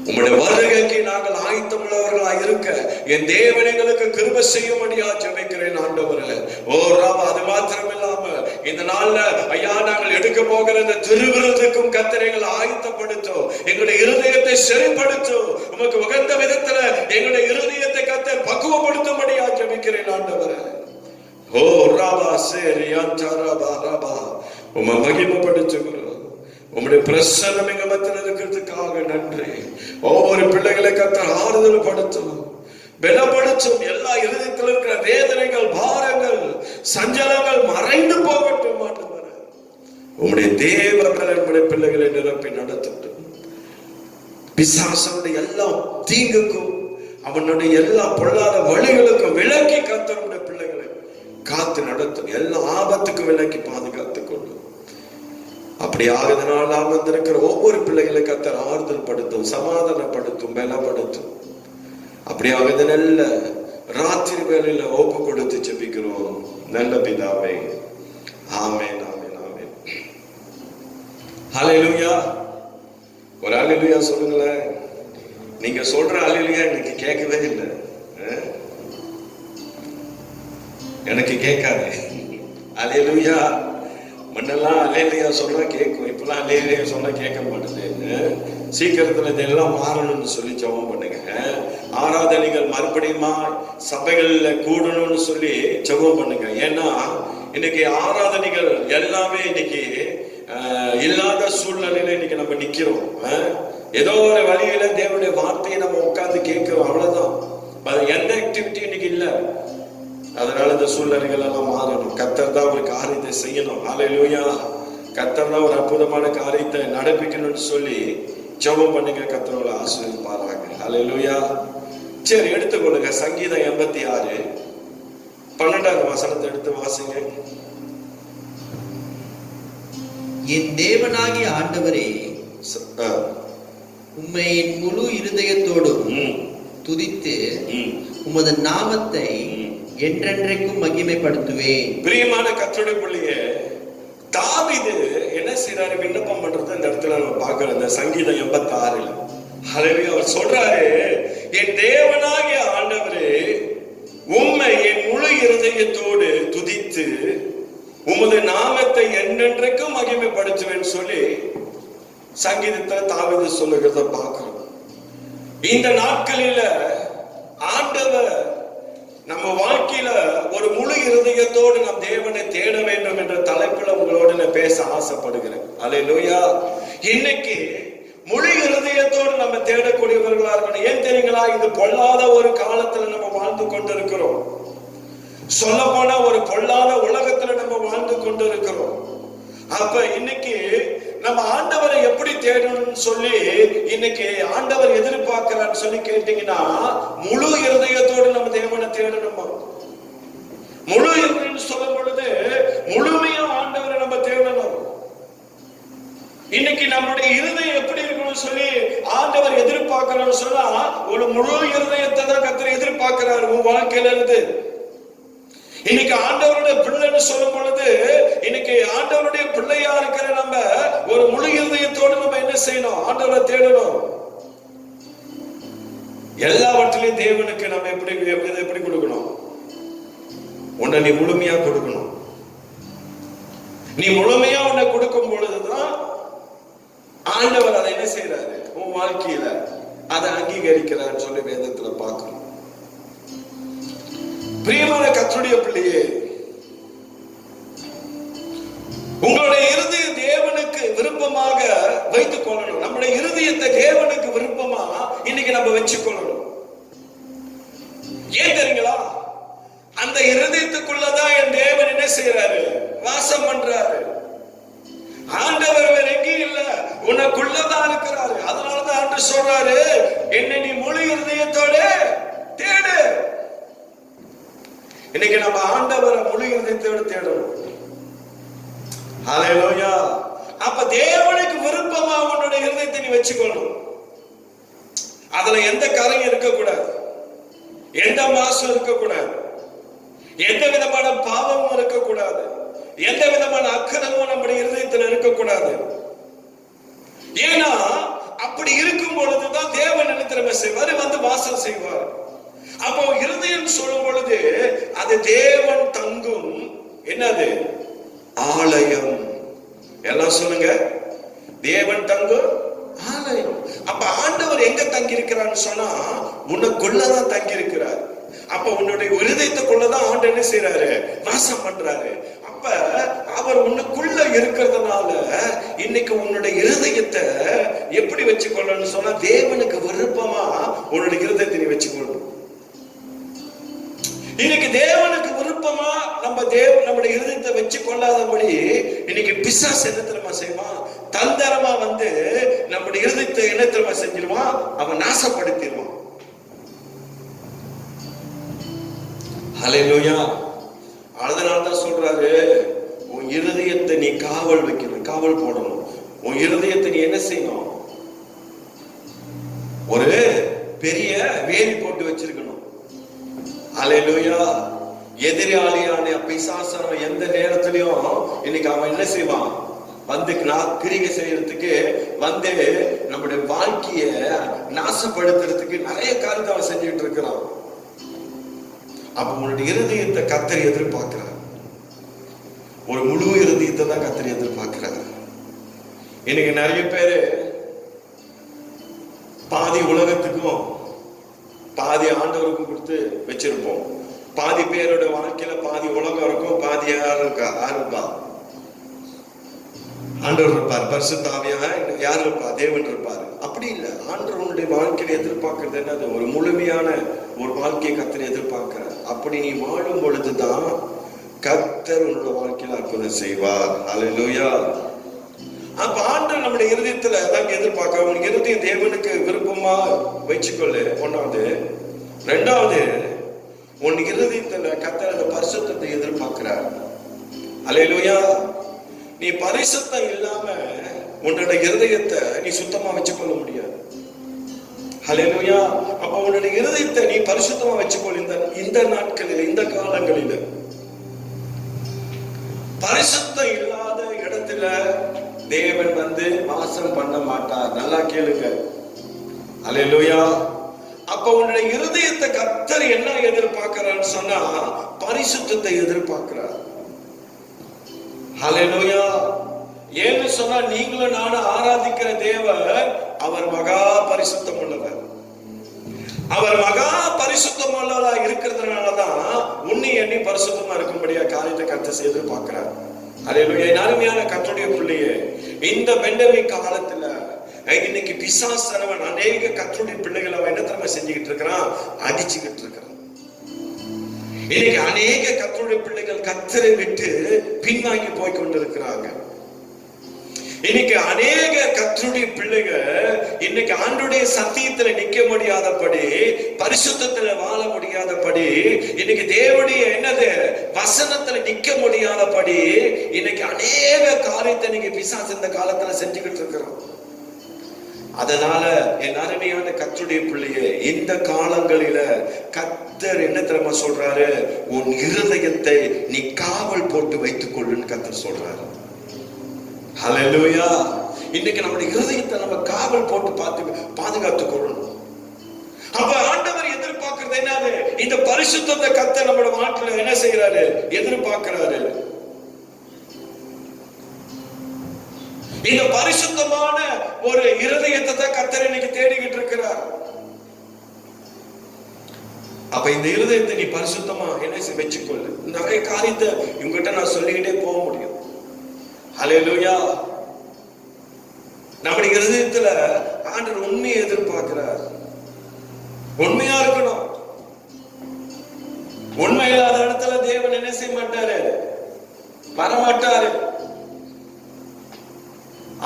உம்முடைய வருகைக்கு நாங்கள் ஆயத்தமுள்ளவர்களாய் இருக்க என் தேவன் எங்களுக்கு கிருபை செய்யும்படியா ஜெபிக்கிறேன் ஆண்டவரே. ஓ ராமா, அது மாத்திரம் இல்லாம இந்த நாள்ல ஐயா நாங்கள் எடுக்க போகிற இந்த திருவிருதுக்கும் கர்த்தர் எங்களை ஆயத்தப்படுத்தும். எங்களுடைய இருதயத்தை செறிப்படுத்தும். உமக்கு உகந்த விதத்துல எங்களுடைய இருதயத்தை கர்த்தர் பக்குவப்படுத்தும்படியா ஜெபிக்கிறேன் ஆண்டவரே. ஓ ராபா சேரியாரபா உம்மை மகிமைப்படுத்துகிறோம். உம்முடைய பிரசன்னம் எங்க மத்தியில் இருக்கிறதுக்காக நன்றி. ஒவ்வொரு பிள்ளைகளை கர்த்தர் ஆறுதல் படுத்தும், பலப்படுத்தும். எல்லா இருதயத்தில் இருக்கிற வேதனைகள், பாரங்கள், சஞ்சலங்கள் மறைந்து போகட்டும் ஆண்டவரே. உம்முடைய தேவ பலன் உம்முடைய பிள்ளைகளை நிரப்பி நடத்தட்டும். பிசாசனுடைய எல்லா தீங்குக்கும் அவனுடைய எல்லா பொல்லாத வழிகளுக்கும் விலக்கி கர்த்தர் உம்முடைய பிள்ளைகளை காத்து நடத்தும். எல்லா ஆபத்துக்கும் விலக்கி பாதுகாத்துக் கொள்ளும். அப்படியாக இதனால் அமர்ந்திருக்கிற ஒவ்வொரு பிள்ளைகளை கர்த்தர் ஆறுதல் படுத்தும், சமாதானப்படுத்தும், பலப்படுத்தும். அப்படியாக இந்த நல்ல ராத்திரி வேளையில ஒப்பு கொடுத்து ஜெபிக்கிறோம் நல்ல பிதாவே. ஆமென், ஆமென், ஆமென். ஹல்லேலூயா. ஒரு ஹல்லேலூயா சொல்லுங்களேன். நீங்க சொல்ற ஹல்லேலூயா எனக்கு கேட்கவே இல்லை. எனக்கு கேட்காது. ஹல்லேலூயா. முன்னெல்லாம் அல்லேலூயா சொன்னா கேட்கும், இப்பெல்லாம் அல்லேலூயா சொன்னா கேட்க மாட்டேது. சீக்கிரத்துல இதெல்லாம் மாறணும்னு சொல்லி ஜெபம் பண்ணுங்க. ஆராதனைகள் மறுபடியுமா சபைகள்ல கூடணும்னு சொல்லி ஜெபம் பண்ணுங்க. ஏன்னா இன்னைக்கு ஆராதனைகள் எல்லாமே இன்னைக்கு இல்லாத சூழ்நிலையில இன்னைக்கு நம்ம நிக்கிறோம். ஏதோ ஒரு வழியில தேவனுடைய வார்த்தையை நம்ம உட்கார்ந்து கேட்கிறோம், அவ்வளவுதான். எந்த ஆக்டிவிட்டி இன்னைக்கு இல்ல. அதனால இந்த சூழ்நிலைகள் எல்லாம் மாறணும். கர்த்தர் தான் ஒரு காரியத்தை செய்யணும். ஹல்லேலூயா. கர்த்தர் தான் ஒரு அற்புதமான காரியத்தை நடப்பிக்கணும்னு சொல்லி ஜெபம் பண்ணுங்க. கர்த்தரோட ஆசீர்வதிப்பாராங்க. ஹல்லேலூயா. சரி, எடுத்துக்கொள்ளுங்க. சங்கீதம் 86 12வது வசனத்தை எடுத்து வாசிங்க. என் தேவனாகிய ஆண்டவரே, உம்மை என் முழு இருதயத்தோடும் துதித்து உமது நாமத்தை என்றென்றைக்கும் மகிமைப்படுத்துவேன். பிரியமான கர்த்தருடைய பிள்ளையே, தாவீது என்ன செய்யறாரு? விண்ணப்பம் பண்றது இந்த இடத்துல நம்ம பார்க்கிறோம். இந்த சங்கீதம் 86 ஹல்லேலூயா. அவர் சொல்றாரு, என் தேவனாகிய ஆண்டவரே, உம்மை என் முழு இருதயத்தோடு துதித்து உமது நாமத்தை என்றென்றைக்கும் மகிமைப்படுத்துவேன் சொல்லி சங்கீதத்தில் தாவீது சொல்லுகிறத பார்க்கிறோம். இந்த நாட்களில ஆண்டவர் நம்ம வாழ்க்கையில ஒரு முழு இருதயத்தோடு நம் தேவனை தேட வேண்டும் என்ற தலைப்புல உங்களோடு நான் பேச ஆசைப்படுகிறேன். அல்லேலூயா. இன்னைக்கு முழு இருதயத்தோடு நம்ம தேடக்கூடியவர்களா இருக்கணும். ஏன் தெரியுங்களா? இது பொல்லாத ஒரு காலத்துல நம்ம வாழ்ந்து கொண்டிருக்கிறோம். சொல்ல போனா ஒரு பொல்லாத உலகத்துல நம்ம வாழ்ந்து கொண்டிருக்கிறோம். அப்ப இன்னைக்கு நம்ம ஆண்டவரை எப்படி தேடணும்னு சொல்லி இன்னைக்கு ஆண்டவர் எதிர்பார்க்கிறான்னு சொல்லி கேட்டீங்கன்னா, முழு இருதயத்தோடு நம்ம தேவனை தேடணுமா? முழு இருதயம் சொல்லும் பொழுது முழுமையா ஆண்டவரை நம்ம தேடணும். இன்னைக்கு நம்முடைய இருதயம் எப்படி இருக்கணும்னு சொல்லி ஆண்டவர் எதிர்பார்க்கிறோம்னு சொன்னா, ஒரு முழு இருதயத்தை தான் கர்த்தர் எதிர்பார்க்கிறார் உன் வாழ்க்கையில இருந்து. இன்னைக்கு ஆண்டவருடைய பிள்ளைன்னு சொல்லும் பொழுது, இன்னைக்கு ஆண்டவருடைய பிள்ளையா இருக்கிற நம்ம ஒரு முழு இருதயத்தோடு நம்ம என்ன செய்யணும்? ஆண்டவரை தேடணும். எல்லாவற்றிலையும் தேவனுக்கு நம்ம எப்படி கொடுக்கணும்? உன்னை நீ முழுமையா கொடுக்கணும். நீ முழுமையா உன்னை கொடுக்கும் பொழுதுதான் ஆண்டவர் அதை என்ன செய்யறாரு? உன் வாழ்க்கையில அதை அங்கீகரிக்கிறான்னு சொல்லி வேதத்துல பார்க்கணும். பிரியமான கர்த்தருடைய பிள்ளையே, உங்களுடைய இருதய தேவனுக்கு விருப்பமாக வைத்துக் கொள்ளணும். நம்முடைய இருதயத்தை தேவனுக்கு விருப்பமா இன்னைக்கு நம்ம வச்சுக்கொள்ளணும். ஏன் தெரியுங்களா? அந்த இருதயத்துக்குள்ளதான் என் தேவன் என்ன செய்யறாரு? வாசம் பண்றாரு. ஆண்டவர் வேற எங்கேயும் இல்ல, உனக்குள்ளதான் இருக்கிறாரு. அதனாலதான் ஆண்டவர் சொல்றாரு, என்னை நீ முழு இருதயத்தோட தேடு. இன்னைக்கு நம்ம ஆண்டவரை முழு இருதயத்தோடு தேடணும். ஹல்லேலூயா. அப்ப தேவனுக்கு விருப்பமா உன்னுடைய இருதயத்தை நீ வச்சுக்கணும். அதுல எந்த கரையும் இருக்கக்கூடாது, எந்த மாசும் இருக்கக்கூடாது, எந்த விதமான பாவமும் இருக்கக்கூடாது, எந்த விதமான அக்கிரமும் நம்முடைய இருதயத்தில் இருக்கக்கூடாது. ஏன்னா அப்படி இருக்கும் பொழுதுதான் தேவன் என்ன திறமை செய்வார்? வந்து வாசம் செய்வார். அப்போ இருதயம் சொல்லும் பொழுது அது தேவன் தங்கும் என்னது? ஆலயம். எல்லாம் சொல்லுங்க, தேவன் தங்கும் ஆலயம். அப்ப ஆண்டவர் எங்க தங்கி இருக்கிறான்னு சொன்னா, உனக்குள்ளதான் தங்கி இருக்கிறார். அப்ப உன்னுடைய இருதயத்துக்குள்ளதான் ஆண்டவர் என்ன செய்யறாரு? வாசம் பண்றாரு. அப்ப அவர் உனக்குள்ள இருக்கிறதுனால இன்னைக்கு உன்னுடைய இருதயத்தை எப்படி வச்சுக்கொள்ளணும்னு சொன்னா, தேவனுக்கு விருப்பமா உன்னுடைய இருதயத்தை நீ வச்சுக்கொள்ளணும். இன்னைக்கு தேவனுக்கு விருப்பமா நம்முடைய இருதயத்தை வச்சு கொள்ளாதபடி இன்னைக்கு பிசாசு என்ன தெரியுமா செய்வான்? தந்திரமா வந்து நம்முடைய இருதயத்தை என்ன தெரியுமா செஞ்சிருவான்? அவன் நாசப்படுத்திடுவான். ஹல்லேலூயா. அதனால்தான் சொல்றாரு, உன் இருதயத்தை நீ காவல் வைக்கணும், காவல் போடணும். உன் இருதயத்தை நீ என்ன செய்யணும்? ஒரு பெரிய வேலி போட்டு வச்சிருக்கணும். ஹல்லேலூயா. எதிராளியான பிசாசன் எந்த நேரத்திலையும் இன்னைக்கு அவன் என்ன செய்வான்? வந்து கிரிகை செய்யறதுக்கு வந்து நம்முடைய வாழ்க்கைய நாசப்படுத்துறதுக்கு நிறைய காரியத்தை அவன் செஞ்சுட்டு இருக்கிறான். அப்ப உன்னுடைய இருதயத்தை கர்த்தர் எதிர்பார்க்கிறார். ஒரு முழு இருதயத்தை தான் கர்த்தர் எதிர்பார்க்கிறார். இன்னைக்கு நிறைய பேரு பாதி உலகத்துக்கும் பாதி ஆண்டவருக்கும் கொடுத்து வச்சிருப்போம். பாதி பேரோட வாழ்க்கையில பாதி உலகம் இருக்கும், பாதி யாருப்பா? ஆண்டவர் இருப்பார், பரிசுத்த ஆவியாக யார் இருப்பா? தேவன் இருப்பாரு. அப்படி இல்லை. ஆண்டவனுடைய வாழ்க்கையில எதிர்பார்க்கிறது என்னது? ஒரு முழுமையான ஒரு வாழ்க்கையை கர்த்தர் எதிர்பார்க்கிறார். அப்படி நீ வாழும் பொழுதுதான் கர்த்தர் உன்னோட வாழ்க்கையில அற்புதம் செய்வார். ஹல்லேலூயா. அப்ப ஆண்டவர் நம்முடைய இருதயத்துல தான் எதிர்பார்க்க. உன் இருதயம் தேவனுக்கு விருப்பமா வச்சுக்கொள்ளு. ஒன்னாவது. ரெண்டாவது, உன் இருதயத்துல கர்த்தர் அந்த பரிசுத்தத்தை எதிர்பார்க்கிறார். ஹல்லேலூயா. நீ பரிசுத்தம் இல்லாம உன்னோட இருதயத்தை நீ சுத்தமா வச்சுக்கொள்ள முடியாது. ஹல்லேலூயா. அப்ப உன்னுடைய இருதயத்தை நீ பரிசுத்தமா வச்சுக்கொள். இந்த நாட்களில், இந்த காலங்களில் பரிசுத்தம் இல்லாத இடத்துல தேவன் வந்து வாசம் பண்ண மாட்டார். நல்லா கேளுங்க. அல்லேலூயா. அப்ப உன்னுடைய இருதயத்தை கர்த்தர் என்ன எதிர்பார்க்கிறான்னு சொன்னா பரிசுத்தத்தை எதிர்பார்க்கிறார். அல்லேலூயா. ஏன்னு சொன்னா நீங்களும் நானும் ஆராதிக்கிற தேவன் அவர் மகா பரிசுத்தம் உள்ளவர். அவர் மகா பரிசுத்தம் உள்ளவரா இருக்கிறதுனாலதான் உன்னை எண்ணி பரிசுத்தமா இருக்கும்படியா காரியத்தை கர்த்தர் எதிர்பார்க்கிறார். அல்லேலூயா. அருமையான கர்த்தருடைய பிள்ளையே, இந்த பெண்டமிக் காலத்துல இன்னைக்கு பிசாசனவன் அநேக கர்த்தருடைய பிள்ளைகளை அவன் என்ன தரமா செஞ்சுக்கிட்டு இருக்கிறான்? அடிச்சுக்கிட்டு இருக்கிறான். இன்னைக்கு அநேக கர்த்தருடைய பிள்ளைகள் கர்த்தரை விட்டு பின்வாங்கி போய் கொண்டிருக்கிறாங்க. இன்னைக்கு அநேக கர்த்தருடைய பிள்ளைகள் இன்னைக்கு ஆண்டவருடைய சத்தியத்துல நிக்க முடியாதபடி, பரிசுத்தத்துல வாழ முடியாதபடி, இன்னைக்கு தேவனுடைய என்னது வசனத்துல நிக்க முடியாதபடி இன்னைக்கு அநேக காரியத்தை இன்னைக்கு பிசாசு இந்த காலத்துல செஞ்சுக்கிட்டு இருக்கிறோம். அதனால என் அருமையான கர்த்தருடைய பிள்ளையே, இந்த காலங்களில கர்த்தர் என்ன தெரியுமா சொல்றாரு? உன் இருதயத்தை நீ காவல் போட்டு வைத்துக் கொள்ளுன்னு கர்த்தர் சொல்றாரு. ஹல்லேலூயா. இன்னைக்கு நம்முடைய இருதயத்தை நம்ம காவல் போட்டு பாதுகாத்துக் கொள்ளணும். அப்ப ஆண்டவர் எதிர்பார்க்கிறது என்னது? இந்த பரிசுத்தத்தை கர்த்தர் நம்முடைய வாழ்க்கையில என்ன செய்யறாரு? எதிர்பார்க்கிறாரு. இந்த பரிசுத்தமான ஒரு இருதயத்தை தான் கர்த்தர் இன்னைக்கு தேடிக்கிட்டு இருக்கிறார். அப்ப இந்த இருதயத்தை நீ பரிசுத்தமா என்ன வச்சுக்கொள்ளு. நிறைய காரியத்தை இவங்கிட்ட நான் சொல்லிக்கிட்டே போக முடியும். ஹல்லேலூயா. நம்முடைய இருதயத்துல ஆண்டவர் உண்மையை எதிர்பார்க்கிறார். உண்மையா இருக்கணும். உண்மை இல்லாத இடத்துல தேவன் என்ன செய்ய மாட்டாரு? வரமாட்டாரு.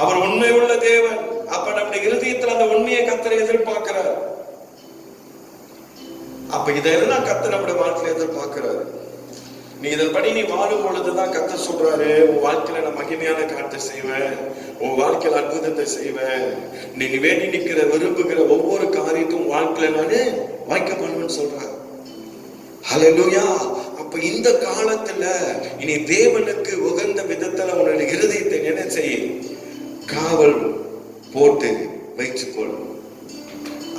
அவர் உண்மை உள்ள தேவன். அப்ப நம்முடைய இருதயத்துல அந்த உண்மையை கர்த்தர் எதிர்பார்க்கிறார். அப்ப இதெல்லாம் கர்த்தர் நம்முடைய வாழ்க்கையில எதிர்பார்க்கிறார். நீ இதன்படி நீ வாழும் பொழுதுதான் கர்த்தர் சொல்றாரு, உன் வாழ்க்கையில நான் மகிமையான காரியத்தை செய்வேன், உன் வாழ்க்கையில அற்புதத்தை செய்வேன், நீ வேண்டி நிக்கிற விரும்புகிற ஒவ்வொரு காரியத்தையும் வாழ்க்கையில நானு வாய்க்க பண்ணுவேன்னு சொல்றாரு. ஹல்லேலூயா. அப்ப இந்த காலத்துல இனி தேவனுக்கு உகந்த விதத்துல உன்னுடைய இருதயத்தை என்ன செய்ய? காவல் போட்டு வைத்துக்கொள்.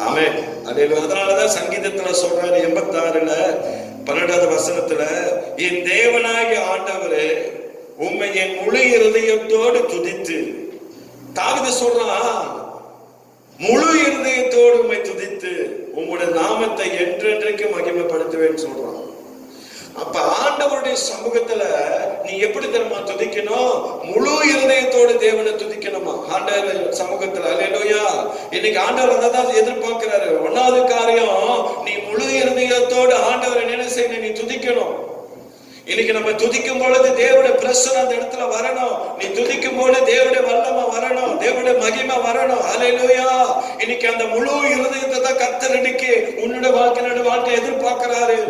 ஆமென். அதனாலதான் சங்கீதத்துல சொல்றாரு 86ல 12வது வசனத்துல, என் தேவனாகிய ஆண்டவரே உம்மை என் முழு இருதயத்தோடு துதித்து, தாவீது சொல்றான், முழு இருதயத்தோடு உம்மை துதித்து உம்முடைய நாமத்தை என்றென்றைக்கு மகிமைப்படுத்துவேன்னு சொல்றான். அப்ப ஆண்டவருடைய சமூகத்துல நீ எப்படி தெரியுமா துதிக்கணும்? முழு இருதயத்தோடு தேவனை துதிக்கணுமா ஆண்டவர் சமூகத்துல. அல்லேலூயா. இன்னைக்கு ஆண்டவர் அதான் எதிர்பார்க்கிறாரு. 1வது காரியம், நீ முழு இருதயத்தோடு ஆண்டவரை என்ன செய்யணும்? நீ துதிக்கணும். இன்னைக்கு நம்ம துதிக்கும் பொழுது தேவனுடைய பிரசன்னம் அந்த இடத்துல வரணும். நீ துதிக்கும் பொழுது தேவனுடைய வல்லமை வரணும், தேவனுடைய மகிமை வரணும். அல்லேலூயா. இன்னைக்கு அந்த முழு இருதயத்தை தான் கர்த்தர் இன்னைக்கு உன்னுடைய வாழ்க்கை எதிர்பார்க்கிறாரு.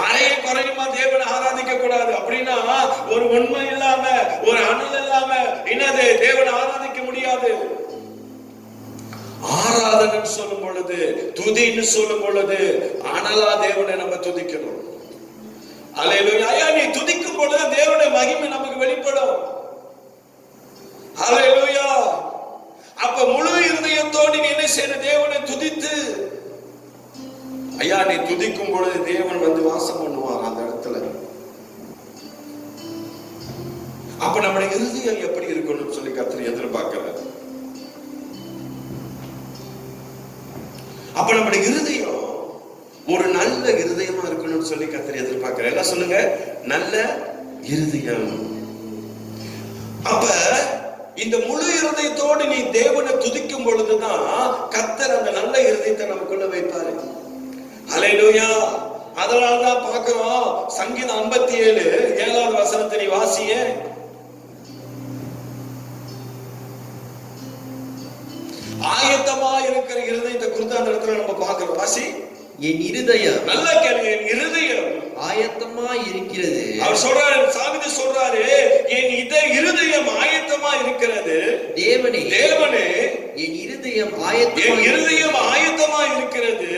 அரைய குறையுமா தேவனை ஆராதிக்க கூடாது. அப்படின்னா ஒரு உண்மை இல்லாம, ஒரு அனல் இல்லாம என்னது தேவனை ஆராதிக்க முடியாது. ஆராதனை சொல்லும் பொழுது, துதின்னு சொல்லும் பொழுது அனலா தேவனை நம்ம துதிக்கணும். அல்லேலூயா. நீ துதிக்கும் பொழுது தேவனுடைய மகிமை நமக்கு வெளிப்படும். அல்லேலூயா. அப்ப முழு இருதயத்தோடு நீ என்ன செய்யற? தேவனை துதித்து. ஐயா, நீ துதிக்கும் பொழுது தேவன் வந்து வாசம் பண்ணுவார் அந்த இடத்துல. அப்ப நம்முடைய இருதயம் எப்படி இருக்கணும்னு சொல்லி கர்த்தர் எதிர்பார்க்கிறார். அப்ப நம்முடைய இருதயம் ஒரு நல்ல இருதயமா இருக்கணும்னு சொல்லி கர்த்தர் எதிர்பார்க்கிறார். எல்லாம் சொல்லுங்க, நல்ல இருதயம். அப்ப இந்த முழு இருதயத்தோடு நீ தேவனை துதிக்கும் பொழுதுதான் கர்த்தர் அந்த நல்ல இருதயத்தை நமக்குள்ள வைப்பாரு. அல்லேலூயா. அதனாலதான் பார்க்கிறோம், சங்கீதம் 57 7வது வசனத்தை நீ வாசிய. ஆயத்தமா இருக்கிற இருதயத்தை குறித்து அந்த இடத்துல நம்ம பார்க்கிறோம். வாசி. என் இருதயம், நல்ல கேள்வி, என் இருதயம் ஆயத்தமா இருக்கிறது. அவர் சொல்றாரு, தாவீது சொல்றாரு, என் இருதயம் ஆயத்தமா இருக்கிறது. தேவனே, தேவனே என் இருதயம் ஆயத்தமா இருக்கிறது.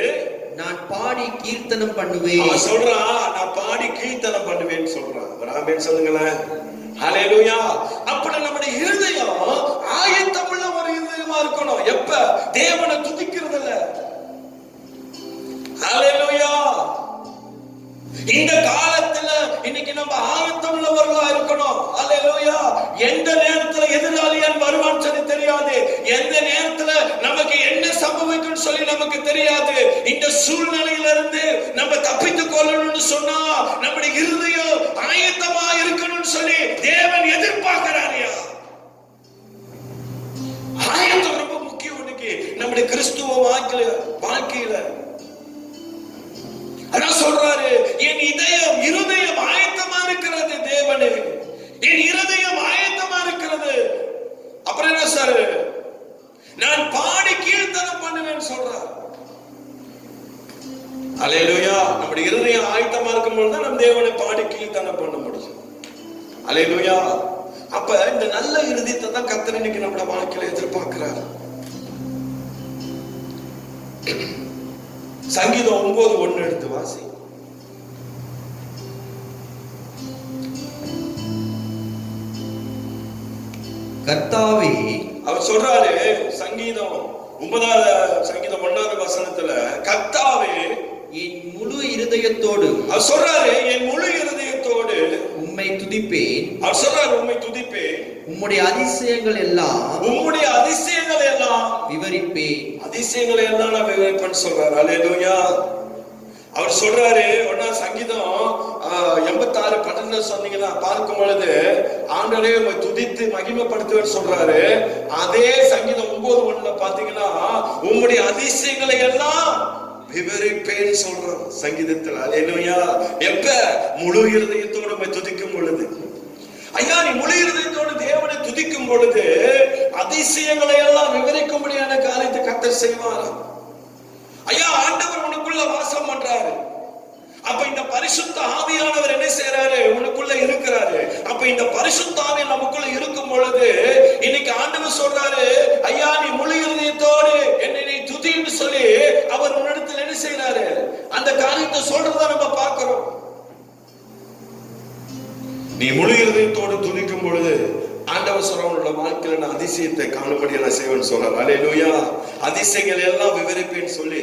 நான் பாடி கீர்த்தனம் பண்ணுவேன். அவன் சொல்றான், நான் பாடி கீர்த்தனம் பண்ணுவேன்னு சொல்றான். ஆமென் சொல்லுங்களேன். ஹல்லேலூயா. அப்படி நம்முடைய இருதயம் ஆயத்தமுள்ள ஒரு இருதயமா இருக்கணும். எப்ப? தேவனை துதிக்கிறதுல. ஹல்லேலூயா. இந்த காலத்துல இன்னைக்கு நம்ம ஆயத்தம் உள்ளவர்களா இருக்கணும். ஹல்லேலூயா. எந்த நேரத்துல எதிராளியான் வருவான்னு சொல்லி தெரியாது. எந்த நேரத்துல நமக்கு என்ன சம்பவிக்கும் சொல்லி நமக்கு தெரியாது. இந்த சூழ்நிலையில இருந்து நம்ம தப்பித்துக் கொள்ளணும்னு சொன்னா நம்முடைய இருதயம் ஆயத்தமா இருக்கணும்னு சொல்லி தேவன் எதிர்பார்க்கிறாரியா. ஆயத்தம் ரொம்ப முக்கியம். இன்னைக்கு நம்முடைய கிறிஸ்துவ வாழ்க்கையில அதான் சொல்றாரு, என் இருதயம் ஆயத்தமா இருக்கிறது தேவனே, என் இருதயம் ஆயத்தமா இருக்கிறது. அப்புறம் என்ன சார்? நான் பாடி கீழ்த்தனம் பண்ணுவேன்னு சொல்றார். அல்லேலூயா. நம்முடைய இருதயம் ஆயத்தமா இருக்கும்போது தான் நம்ம தேவனை பாடி கீழ்த்தனம் பண்ண முடியும். அல்லேலூயா. அப்ப இந்த நல்ல இருதயத்தை தான் கர்த்தர் இன்னைக்கு நம்முடைய வாழ்க்கையில எதிர்பார்க்கிறார். சங்கீதம் 9:1 எடுத்து வாசி. கர்த்தாவே, அவர் சொல்றாரு, சங்கீதம் 1வது வசனத்துல, கர்த்தாவே என் முழு இருதயத்தோடு, அவர் சொல்றாரு, என் முழு இருதயத்தோடு உம்மை துதிப்பேன். அவர் சொல்றாரு, உம்மை துதிப்பேன். உம்முடைய அதிசயங்கள் எல்லாம் விவரிப்பேன். அதிசயங்களை எல்லாம் நான் விவரிப்பேன்னு சொல்றாரு. அல்லேலூயா. அவர் சொல்றாரு, சங்கீதம் 86:12 சொன்னீங்கன்னா பார்க்கும் பொழுது ஆண்டவரே உம்மை துதித்து மகிமைப்படுத்துவேன்னு சொல்றாரு. அதே சங்கீதம் 9:1 பாத்தீங்கன்னா உம்முடைய அதிசயங்களை எல்லாம் விவரிப்பேன்னு சொல்றார் சங்கீதத்தில். அல்லேலூயா. எப்ப? முழு இருதயத்தோடு உம்மை துதிக்கும் பொழுது. ஐயா, நீ முழு இருதயத்தோடு தேவனை துதிக்கும் பொழுது அதிசயங்களை எல்லாம் விவரிக்கும்படியான காரியத்தை கர்த்தர் செய்வார். ஐயா, ஆண்டவர் உனக்குள்ள வாசம் பண்றாரு. அப்ப இந்த பரிசுத்த ஆவியானவர் என்ன செய்யறாரு? உனக்குள்ள இருக்கிறாரு. அப்ப இந்த பரிசுத்த ஆவி நமக்குள்ள இருக்கும் பொழுது இன்னைக்கு ஆண்டவர் சொல்றாரு, ஐயா நீ முழு இருதயத்தோடு என்னை நீ துதின்னு சொல்லி அவர் உன்னிடத்தில் என்ன செய்யறாரு? அந்த காரியத்தை சொல்றதை நம்ம பார்க்கிறோம். நீ முழு இருதயத்தோடு துதிக்கும் பொழுது ஆண்டவர் சொல்றவனோட வாழ்க்கையில நான் அதிசயத்தை காணும்படியா நான் செய்வேன்னு சொல்றாரு. அல்லேலூயா. அதிசயங்கள் எல்லாம் விவரிப்பேன்னு சொல்லி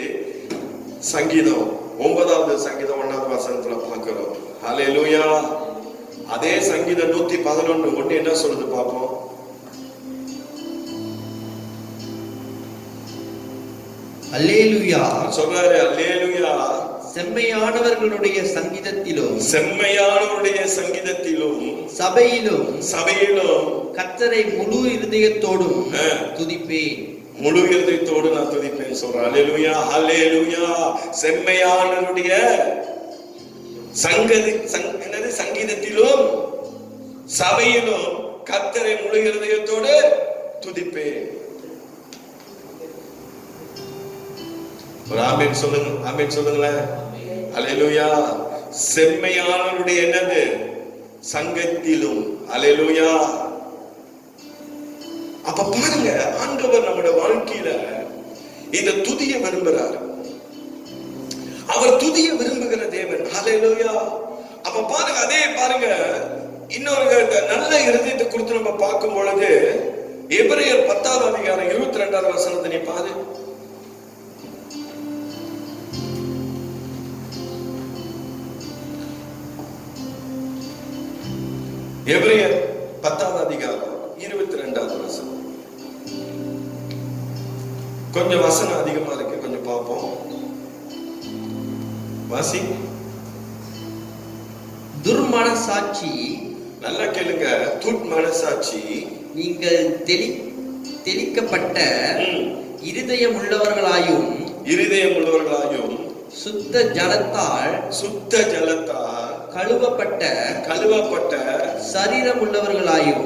சங்கீதம் 9வது சங்கீதம் 1வது வசனத்துல பார்க்கிறோம். அல்லேலூயா. அதே சங்கீதம் 111:1 என்ன சொல்லுது பார்ப்போம். அல்லேலூயா. சொல்றாரு, அல்லேலூயா. செம்மையானவர்களுடைய சங்கீதத்திலும் சபையிலும் கர்த்தரை முழு இருதயத்தோடும் துதிப்பேன். முழு இருதயத்தோடு நான் துதிப்பேன் சொல்றேன். அல்லேலூயா. அல்லேலூயா. செம்மையானவருடைய சங்கீதத்திலும் சபையிலும் கர்த்தரை முழு இருதயத்தோடு துதிப்பேன். ஒரு ஆமென் சொல்லுங்க. ஆமென் சொல்லுங்களேன். அல்லேலூயா. செம்மையானவருடைய என்னது? சங்கத்திலும். அல்லேலூயா. அப்ப பாருங்க, ஆண்டவர் நம்முடைய வாழ்க்கையில இந்த துதிய விரும்புகிறார். அவர் துதிய விரும்புகிற தேவன். அல்லேலூயா. அப்ப பாருங்க, அதே பாருங்க, இன்னொரு நல்ல இருதயத்தை குறித்து நம்ம பார்க்கும் பொழுது எபிரேயர் 10வது அதிகாரம் 22வது வசனத்தை நீ பாரு. எபிரேயர் 10வது அதிகாரம் 22வது வசனம். கொஞ்சம் வசனம் அதிகமா இருக்கு, கொஞ்சம் பார்ப்போம். வாசி. துர்மனசாட்சி, நல்லா கேளுங்க, துர்மனசாட்சி, நீங்கள் தெளிக்கப்பட்ட இருதயம் உள்ளவர்களாயும் சுத்த ஜலத்தால் கழுவப்பட்ட சரீரம் உள்ளவர்களாயும்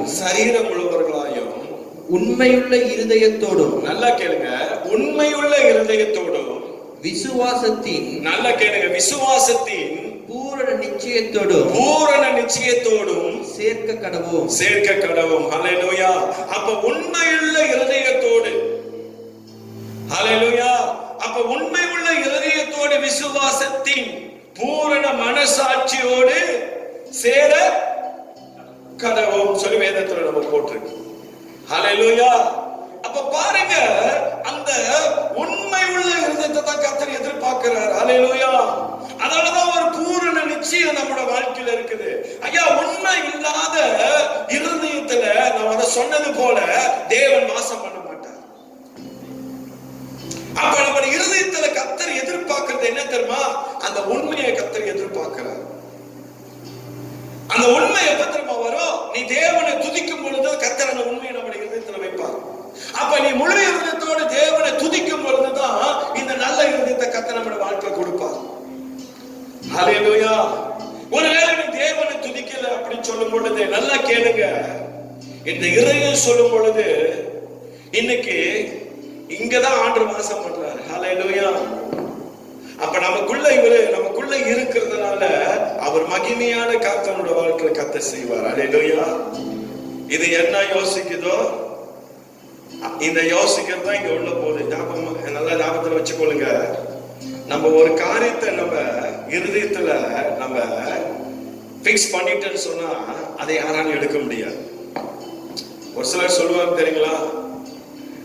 உண்மையுள்ள இருதயத்தோடும், நல்லா கேளுங்க, உண்மையுள்ள இருதயத்தோடும் விசுவாசத்தின், நல்லா கேளுங்க, விசுவாசத்தின் பூரண நிச்சயத்தோடும் சேர்க்க கடவோம். ஹல்லேலூயா. அப்ப உண்மையுள்ள இருதயத்தோடு, ஹல்லேலூயா, அப்ப உண்மையுள்ள இருதயத்தோடு விசுவாசத்தின் பூரண மனசாட்சியோடு சேர கடவோம் சொல்லி வேதத்துல நம்ம போட்டிருக்கு. ஹல்லேலூயா. அப்ப அப்ப பாருங்க, அந்த உண்மை உள்ள இருதயத்தை தான் கர்த்தர் எதிர்பார்க்கிறார். ஹல்லேலூயா. அதனாலதான் ஒரு பூரண நிச்சயம் நம்மளோட வாழ்க்கையில இருக்குது. ஐயா, உண்மை இல்லாத இருதயத்துல நான் அதை சொன்னது போல தேவன் வாசம் பண்ண மாட்டார். அப்ப நம்ம இருதயத்துல கர்த்தர் எதிர்பார்க்கிறது என்ன தெரியுமா? அந்த உண்மையை கர்த்தர் எதிர்பார்க்கிறார். அந்த உண்மை எப்ப தெரியுமா வரும்? நீ தேவனை துதிக்கும் பொழுது கர்த்தர் அந்த உண்மையை நம்முடைய இருதயத்துல வைப்பார். அப்ப நீ முழு இருதயத்தோடு தேவனை துதிக்கும் பொழுதுதான் இந்த நல்ல இருதயத்தை கர்த்தர் நம்முடைய வாழ்க்கையில கொடுப்பார். ஹல்லேலூயா. ஒருவேளை நீ தேவனை துதிக்கல அப்படின்னு சொல்லும் பொழுது நல்லா கேளுங்க, இந்த இருதயம் சொல்லும் பொழுது இன்னைக்கு இங்கதான் ஆண்டவர் வாசம் பண்றாரு. ஹல்லேலூயா. அப்ப நமக்குள்ள இருக்கிறதுனால அவர் மகிமையான காத்தனோட வாழ்க்கையில கர்த்தர் செய்வார். ஹல்லேலூயா. இது என்ன யோசிக்குதோ இந்த யோசிக்கிறது தான் இங்க உள்ள போகுது. நல்லா ஞாபகத்துல வச்சுக்கொள்ளுங்க. நம்ம ஒரு காரியத்தை நம்ம இருதயத்துல நம்ம பிக்ஸ் பண்ணிட்டேன்னு சொன்னா அதை யாராலும் எடுக்க முடியாது. ஒரு சிலர் சொல்லுவாங்க தெரியுங்களா,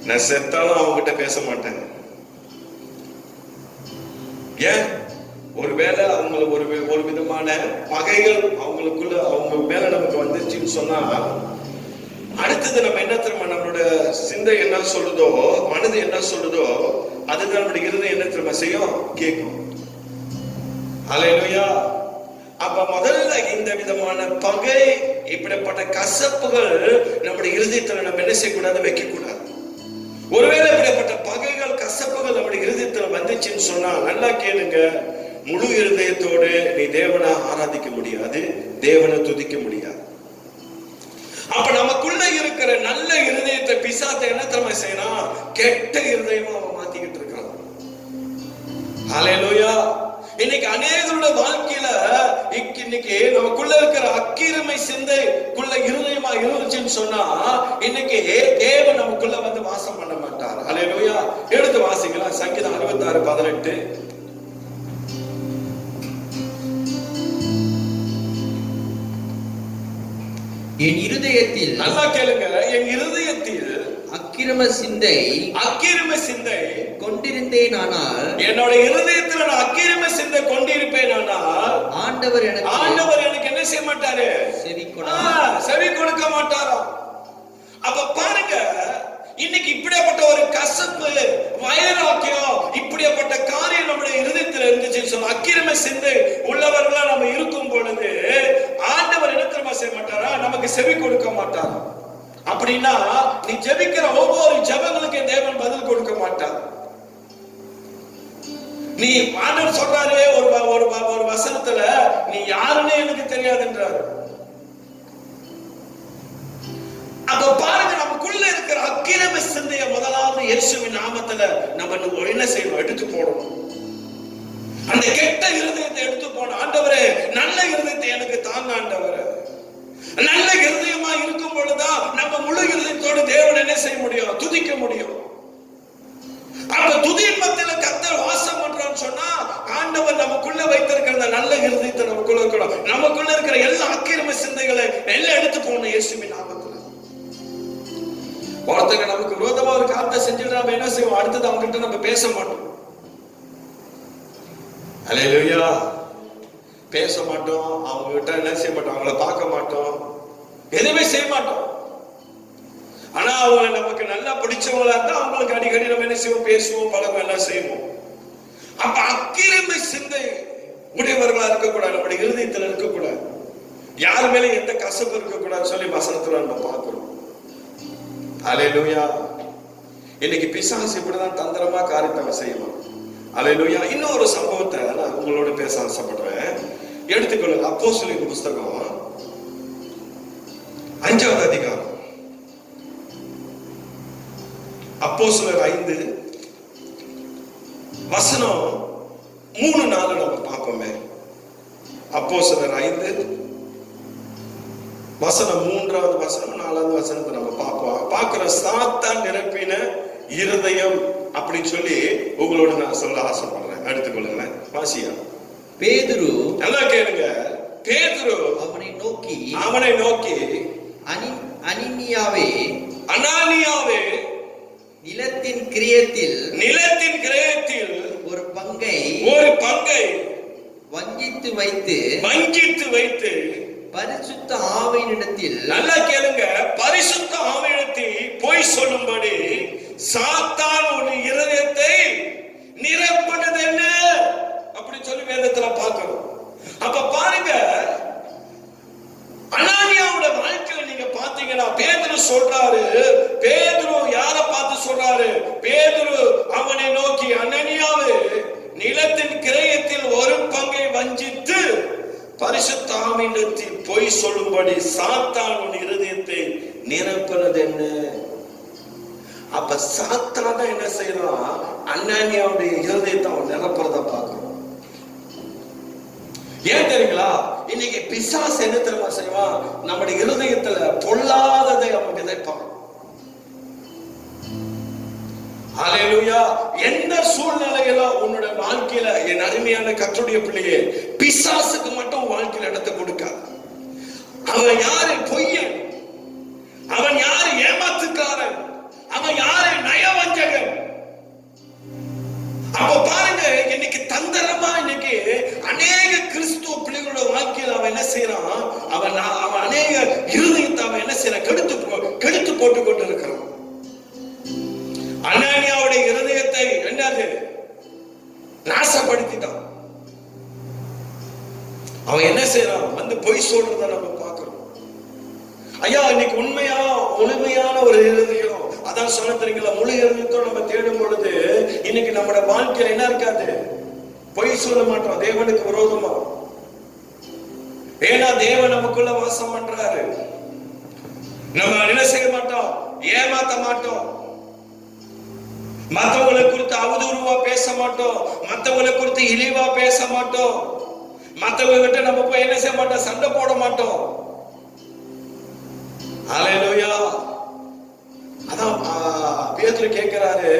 நான் செத்தாலும் அவங்க கிட்ட பேச மாட்டேன். ஏன்? ஒருவேளை அவங்களுக்கு ஒரு விதமான பகைகள் அவங்களுக்குள்ள அவங்க மேல நமக்கு வந்துச்சுன்னு சொன்னா அடுத்தது நம்ம என்ன தெரியுமா, நம்மளோட சிந்தை என்ன சொல்லுதோ, மனது என்ன சொல்லுதோ, அதுதான் நம்முடைய இருதயம் என்ன தெரியுமா செய்யும், கேட்கும். ஹல்லேலூயா. அப்ப முதல்ல இந்த விதமான பகை, இப்படிப்பட்ட கசப்புகள் நம்முடைய இருதயத்துல நம்ம என்ன செய்யக்கூடாது, வைக்க கூடாது. ஒருவேளை இப்படிப்பட்ட பகைகள் கசப்புகள் நம்முடைய இருதயத்துல வந்துச்சுன்னு சொன்னா நல்லா கேளுங்க, முழு இருதயத்தோடு நீ தேவனை ஆராதிக்க முடியாது, தேவனை துதிக்க முடியாது. அப்ப நமக்குள்ள இருக்கிற நல்ல இருதயத்தை பிசாசு என்ன தெரியுமா செய்யணும், கெட்ட இருதயமா அவன் மாத்திக்கிட்டு இருக்கான். ஹல்லேலூயா. இன்னைக்கு அநேகரோட வாழ்க்கையில இன்னைக்கு நமக்குள்ள இருக்கிற அக்கிரமை சிந்தைக்குள்ள இருதயமா இருந்துச்சுன்னு சொன்னா இன்னைக்கு தேவன் நமக்குள்ள வந்து வாசம் பண்ண மாட்டார். ஹல்லேலூயா. எடுத்து வாசிக்கலாம் சங்கீதம் 66:18. என் இருதயத்தில், நல்லா கேளுங்க, என் இருதயத்தில் அக்கிரம சிந்தை கொண்டிருந்தேன். ஆனால் என்னோட இருதயத்தில் நான் அக்கிரம சிந்தை கொண்டிருப்பேன். ஆனால் ஆண்டவர் எனக்கு என்ன செய்ய மாட்டாரு, செவி கொடுக்க மாட்டாரா. அப்ப பாருங்க, இன்னைக்கு இப்படியாப்பட்ட ஒரு கசப்பு, வைராக்கியம், இப்படியாப்பட்ட காரியம் நம்முடைய இருதயத்தில் இருந்துச்சுன்னு சொன்னா, அக்கிரம சிந்தை உள்ளவர்களா நம்ம இருக்கும் பொழுது ஆண்டவர் என்ன தெரியுமா செய்ய மாட்டாரா, நமக்கு செவி கொடுக்க மாட்டாரா. அப்படின்னா நீ ஜெபிக்கிற ஒவ்வொரு ஜெபங்களுக்கு தேவன் பதில் கொடுக்க மாட்டார். நீ ஆண்டவர் சொல்றாரு ஒரு வசனத்துல, நீ யாருன்னே எனக்கு தெரியாதுன்றாரு. அப்ப பாருங்க, நமக்குள்ள இருக்கிற அக்கிரம சிந்தைய முதலாவது இயேசுவின் நாமத்துல நம்ம என்ன செய்யணும், எடுத்து போடணும். அந்த கெட்ட இருதயத்தை எடுத்து போன ஆண்டவரே, நல்ல இருதயத்தை எனக்கு தாங்க ஆண்டவரே. நல்ல இருதயமா இருக்கும் பொழுதுதான் நம்ம முழு இருதயத்தோடு தேவன் என்ன செய்ய முடியும், துதிக்க முடியும். அந்த துதியின் மத்தியில கர்த்தர் வாசம் பண்றான்னு சொன்னா ஆண்டவர் நமக்குள்ள வைத்திருக்கிற நல்ல இருதயத்தை நமக்குள்ள இருக்கணும். நமக்குள்ள இருக்கிற எல்லா அக்கிரம சிந்தைகளை எல்லாம் எடுத்து போகணும் இயேசுவின் நாமத்துல. ஒருத்தங்க நமக்கு விரோதமா ஒரு காரியத்தை செஞ்சுட்டு நம்ம என்ன செய்வோம், அடுத்தது அவங்க கிட்ட நம்ம பேச மாட்டோம். ஹல்லேலூயா. பேச மாட்டோம், அவங்க கிட்ட என்ன செய்ய மாட்டோம், அவங்கள பார்க்க மாட்டோம், எதுவுமே செய்ய மாட்டோம். ஆனா அவங்க நமக்கு நல்லா பிடிச்சவங்களா இருந்தா அவங்களுக்கு அடிக்கடி நம்ம என்ன செய்வோம், பேசுவோம், பழகம் எல்லாம் செய்வோம். அப்ப அக்கிரம சிந்தை உடையவர்களா இருக்கக்கூடாது, நம்முடைய இருதயத்துல இருக்கக்கூடாது, யாரு மேல எந்த கசப்பு இருக்கக்கூடாதுன்னு சொல்லி வசனத்துல நம்ம பார்க்கிறோம். ஹல்லேலூயா. இன்னைக்கு பிசாசு இப்படிதான் தந்திரமா காரியத்தை செய்யலாம். ஹல்லேலூயா. இன்னொரு சம்பவத்தை நான் உங்களோட பேச ஆசைப்படுறேன். எடுத்துக்கொள்ளுங்க. அப்போஸ்தலர் புஸ்தகம் 5வது அதிகாரம். அப்போஸ்தலர் 5 வசனம் 3-4 நம்ம பார்ப்போமே. அப்போஸ்தலர் 5 வசனம் 3வது வசனம் 4வது வசனத்தை நம்ம பார்க்கிற சாத்தான் நிரப்பின இருதயம் அப்படின்னு சொல்லி உங்களோட நான் சொல்ல ஆசைப்படுறேன். எடுத்துக்கொள்ளுங்களேன். வாசியா. பேதுரு, நல்லா கேளுங்க, பேதுரு அவனை நோக்கி அனானியாவே நிலத்தின் கிரியத்தில் ஒரு பங்கை வஞ்சித்து வைத்து பரிசுத்த ஆவியினிடத்தில், நல்லா கேளுங்க, பரிசுத்த ஆவியினிடத்தில் பொய் சொல்லும்படி சாத்தான் ஒரு இருதயத்தை நிரப்பினது என்ன அப்படி சொல்லி வேதத்துல பார்க்கிறோம். அப்ப பாருங்க, அனானியாவோட வாழ்க்கையில நீங்க பாத்தீங்கன்னா பேதுரு சொல்றாரு, பேதுரு யாரை பார்த்து சொல்றாரு? பேதுரு அவனை நோக்கி, அனனியாவே, நிலத்தின் கிரயத்தில் ஒரு பங்கை வஞ்சித்து பரிசுத்த ஆவியினிடத்தில் பொய் சொல்லும்படி சாத்தான் உன் இருதயத்தை நிரப்பினது என்ன? அப்ப சாத்தான் என்ன செய்யறான்? அனனியாவுடைய இருதயத்தை அவன் நிரப்புறத பார்க்கிறோம். ஏன் தெரியுங்களா? இன்னைக்கு பிசாசு என்ன தெரியுமா செய்வான்? நம்முடைய இருதயத்துல பொல்லாததை அவன் விதைப்பான். ஹல்லேலூயா. எந்த சூழ்நிலையில உன்னுடைய வாழ்க்கையில, என் அருமையான கர்த்தருடைய பிள்ளையே, பிசாசுக்கு மட்டும் வாழ்க்கையில இடத்தை கொடுக்காது. அவன் யாரு? பொய்யன். அவன் யாரு? ஏமாத்துக்காரன். அவன் யாரு? நயவஞ்சகன். அப்ப பாருங்க, இன்னைக்கு தந்திரமா இன்னைக்கு அநேக கிறிஸ்துவ பிள்ளைகளோட வாழ்க்கையில் அவன் என்ன செய்யறான்? அவன் அநேக இருதயத்தை அவன் என்ன செய்யறான்? கெடுத்து போட்டு கொண்டு இருக்கிறான். அனனியாவுடைய இருதயத்தை என்னது? நாசப்படுத்திட்டான். அவன் என்ன செய்யறான்? வந்து பொய் சொல்றத நம்ம பார்க்கிறோம். ஐயா, இன்னைக்கு உண்மையான ஒரு இருதயம், அதான் சொல்ல தெரியுங்களா, முழு இருதயத்தோட நம்ம தேடும் பொழுது இன்னைக்கு நம்மளோட வாழ்க்கையில என்ன இருக்காது? பொய் சொல்ல மாட்டோம் தேவனுக்கு விரோதமா. ஏன்னா தேவன் நமக்குள்ள வாசம் பண்றாரு. நம்ம என்ன செய்ய மாட்டோம்? ஏமாத்த மாட்டோம். மற்றவங்களை குறித்து அவதூறுவா பேச மாட்டோம். மற்றவங்களை குறித்து இழிவா பேச மாட்டோம். மற்றவங்க கிட்ட நம்ம போய் என்ன செய்ய மாட்டோம்? சண்டை போட மாட்டோம். ஹல்லேலூயா. அதான் பேதுரு கேட்கிறாரு,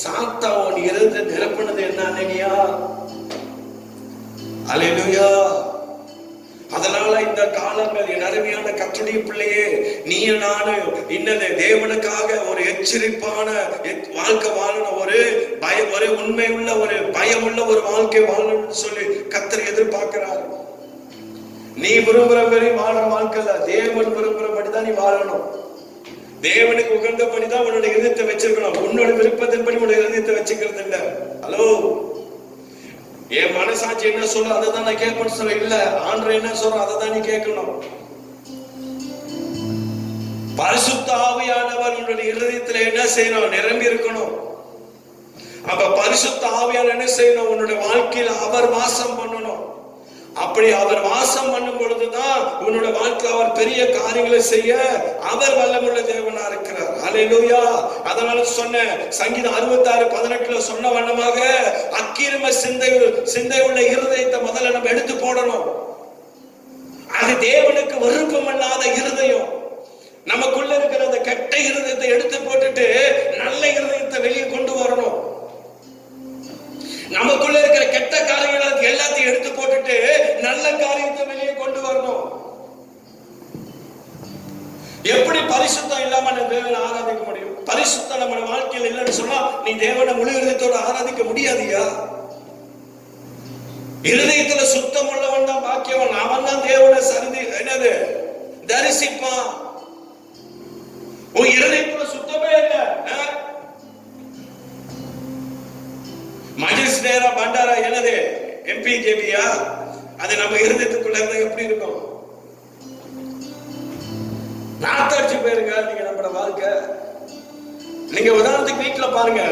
சாத்தான் உன் இருதயத்தை நிரப்பினது என்ன அனனியா? ஹல்லேலூயா. அதனால இந்த காலங்கள், என் அருமையான கர்த்தருடைய பிள்ளையே, நீ நானும் இன்னது தேவனுக்காக ஒரு எச்சரிப்பான வாழ்க்கை வாழணும். ஒரு உண்மை உள்ள, ஒரு பயமுள்ள ஒரு வாழ்க்கை வாழணும்னு சொல்லி கர்த்தர் எதிர்பார்க்கிறார். நீ விரும்புறபடி வாழ வாழ்க்கையில தேவன் விரும்புறபடிதான் நீ வாழணும். தேவனுக்கு உகந்தபடிதான் உன்னோட இருதயத்தை வச்சிருக்கணும். உன்னோட விருப்பத்தின்படி உன்னோட இருதயத்தை வச்சுக்கிறது இல்ல. ஹலோ, என் மனசாட்சி என்ன சொல்ற அதை தான் நான் கேட்கணும்னு சொல்ல இல்ல. ஆண்டவர் என்ன சொல்ற அதை தான் நீ கேட்கணும். பரிசுத்த ஆவியானவர் உன்னுடைய இருதயத்துல என்ன செய்யணும்? நிரம்பி இருக்கணும். அப்ப பரிசுத்த ஆவியானவர் என்ன செய்யணும்? உன்னுடைய வாழ்க்கையில அவர் வாசம் பண்ணணும். அப்படி அவர் வாசம் பண்ணும் பொழுதுதான் உன்னோட வாழ்க்கை அவர் பெரிய காரியங்களை செய்ய அவர் வல்லமுள்ள தேவனா இருக்கிறார். ஹல்லேலூயா. அதனால சொன்ன சங்கீதம் 66:18 சொன்ன வண்ணமாக அக்கிரம சிந்தை உள்ள இருதயத்தை முதல்ல நம்ம எடுத்து போடணும். அது தேவனுக்கு விருப்பமில்லாத இருதயம். நமக்குள்ள இருக்கிற அந்த கெட்ட இருதயத்தை எடுத்து போட்டுட்டு நல்ல இருதயத்தை வெளியே கொண்டு வரணும். நமக்குள்ள இருக்கிற கெட்ட காரியங்கள் எல்லாத்தையும் எடுத்து போட்டுட்டு நல்ல காரியத்தை வெளியே கொண்டு வரணும். எப்படி பரிசுத்தம் இல்லாம தேவனை ஆராதிக்க முடியும்? பரிசுத்தம் நம்ம வாழ்க்கையில் இல்லைன்னு சொன்னா நீ தேவனை முழு இருதயத்தோட ஆராதிக்க முடியாதியா? இருதயத்துல சுத்தம் உள்ளவன் தான் பாக்கியவன். அவன் தான் தேவனை என்னது தரிசிப்பான். உன் இருதயத்துல சுத்தமே இல்லை. மஜிஸ்ட்ரேரா பண்டாரா என்னது? எம்பி ஜேபியா? அது நம்ம இருதயத்துக்குள்ள இருந்தா எப்படி இருக்கும்? நாத்தடிச்சு போயிருங்க நீங்க நம்மளோட வாழ்க்கை. நீங்க உதாரணத்துக்கு வீட்டுல பாருங்க,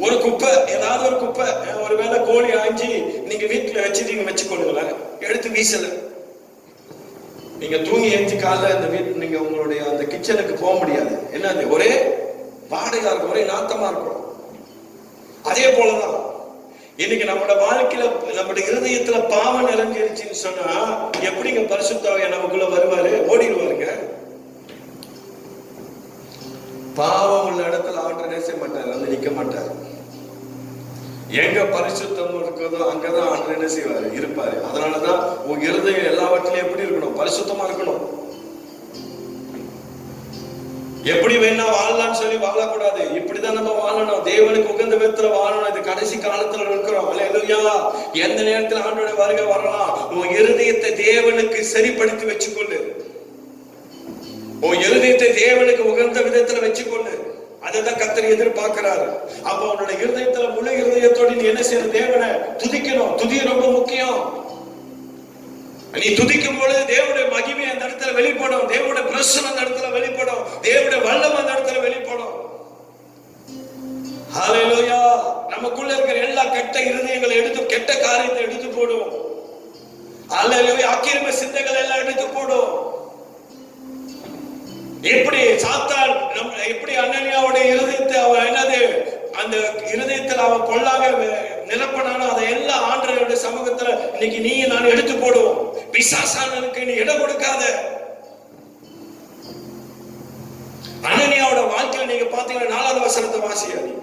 ஒரு குப்பை, ஏதாவது ஒரு குப்பை, ஒருவேளை கோழி ஆஞ்சி நீங்க வீட்டுல வச்சுட்டீங்க வச்சுக்கொள்ளுங்களேன், எடுத்து வீசல, நீங்க தூங்கி எழுந்து காலைல இந்த வீட்டு நீங்க உங்களுடைய அந்த கிச்சனுக்கு போக முடியாது. என்னது? ஒரே வாடையா இருக்கும், ஒரே நாத்தமா இருக்கும். அதே போலதான் இன்னைக்கு நம்மளோட வாழ்க்கையில நம்முடைய இருதயத்துல பாவம் நிறைஞ்சிருச்சுன்னு சொன்னா எப்படிங்க பரிசுத்த ஆவியானவர் நமக்குள்ள வருவாரு? ஓடிடுவாருங்க. பாவம் உள்ள இடத்துல ஆண்டவர் நேச மாட்டாரு, வந்து நிக்க மாட்டாரு. எங்க பரிசுத்தம் இருக்கிறதோ அங்கதான் ஆண்டவர் என்ன செய்வாரு? இருப்பாரு. அதனாலதான் உங்க இருதயம் எல்லாவற்றிலும் எப்படி இருக்கணும்? பரிசுத்தமா இருக்கணும். எப்படி வேணா வாழலாம்னு சொல்லி வாழக்கூடாது. இப்படிதான் நம்ம வாழணும், தேவனுக்கு உகந்த விதத்துல வாழணும். இது கடைசி காலத்துல இருக்கிறோம். அல்லேலூயா. எந்த நேரத்தில் ஆண்டோட வருகை வரலாம். உன் இருதயத்தை தேவனுக்கு சரிப்படுத்தி வச்சுக்கொள்ளு. உன் இருதயத்தை தேவனுக்கு உகந்த விதத்துல வச்சுக்கொள்ளு. அதைதான் கர்த்தர் எதிர்பார்க்கிறாரு. அப்ப உன்னோட இருதயத்துல முழு இருதயத்தோடு நீ என்ன செய்யணும்? தேவனை துதிக்கணும். துதி ரொம்ப முக்கியம். நீ துதிக்கும் பொழுது தேவனுடைய மகிமை அந்த இடத்துல வெளிப்படும், தேவனுடைய பிரசன்னம் அந்த இடத்துல வெளிப்படும், தேவனுடைய வல்லமை அந்த இடத்துல வெளிப்படும். ஹல்லேலூயா. நமக்குள்ள இருக்கிற எல்லா கெட்ட இருதயங்களை எடுத்து, கெட்ட காரியத்தை எடுத்து போடும். ஹல்லேலூயா. அக்கிரம சிந்தைகள் எல்லாம் எடுத்து போடும். எப்படி சாத்தான் எப்படி அனனியாவுடைய இருதயத்தை அவன் என்னது அந்த இருதயத்தில் அவன் பொல்லாக நிரப்பனானோ அதை எல்லா ஆண்டவருடைய சமூகத்துல இன்னைக்கு நீ நான் எடுத்து போடுவோம். பிசாசானனுக்கு நீ இடம் கொடுக்காத. அனனியாவோட வாழ்க்கையில நீங்க பாத்தீங்கன்னா 4வது வசனத்தை வாசியாதி.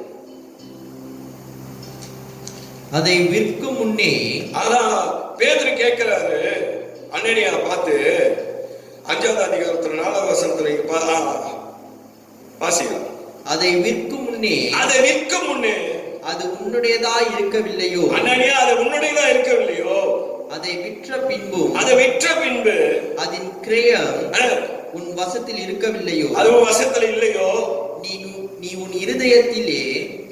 அதை விற்கும் முன்னே, அதான் பேதுரு கேட்கிறாரு அனனியா பார்த்து, 5வது அதிகாரத்துல 4வது வசனத்துல வாசிக்கலாம். அதை விற்கும் முன்னே, அதை விற்கும் முன்னே அது உன்னுடையதா இருக்கவில்லையோ? அனனியா, அது உன்னுடையதா இருக்கவில்லையோ? அதை விற்ற பின்பு, அதை விற்ற பின்பு அதன் கிரயம் உன் வசத்தில் இருக்கவில்லையோ? அது உன் வசத்துல இல்லையோ? நீ உன் இருதயத்திலே,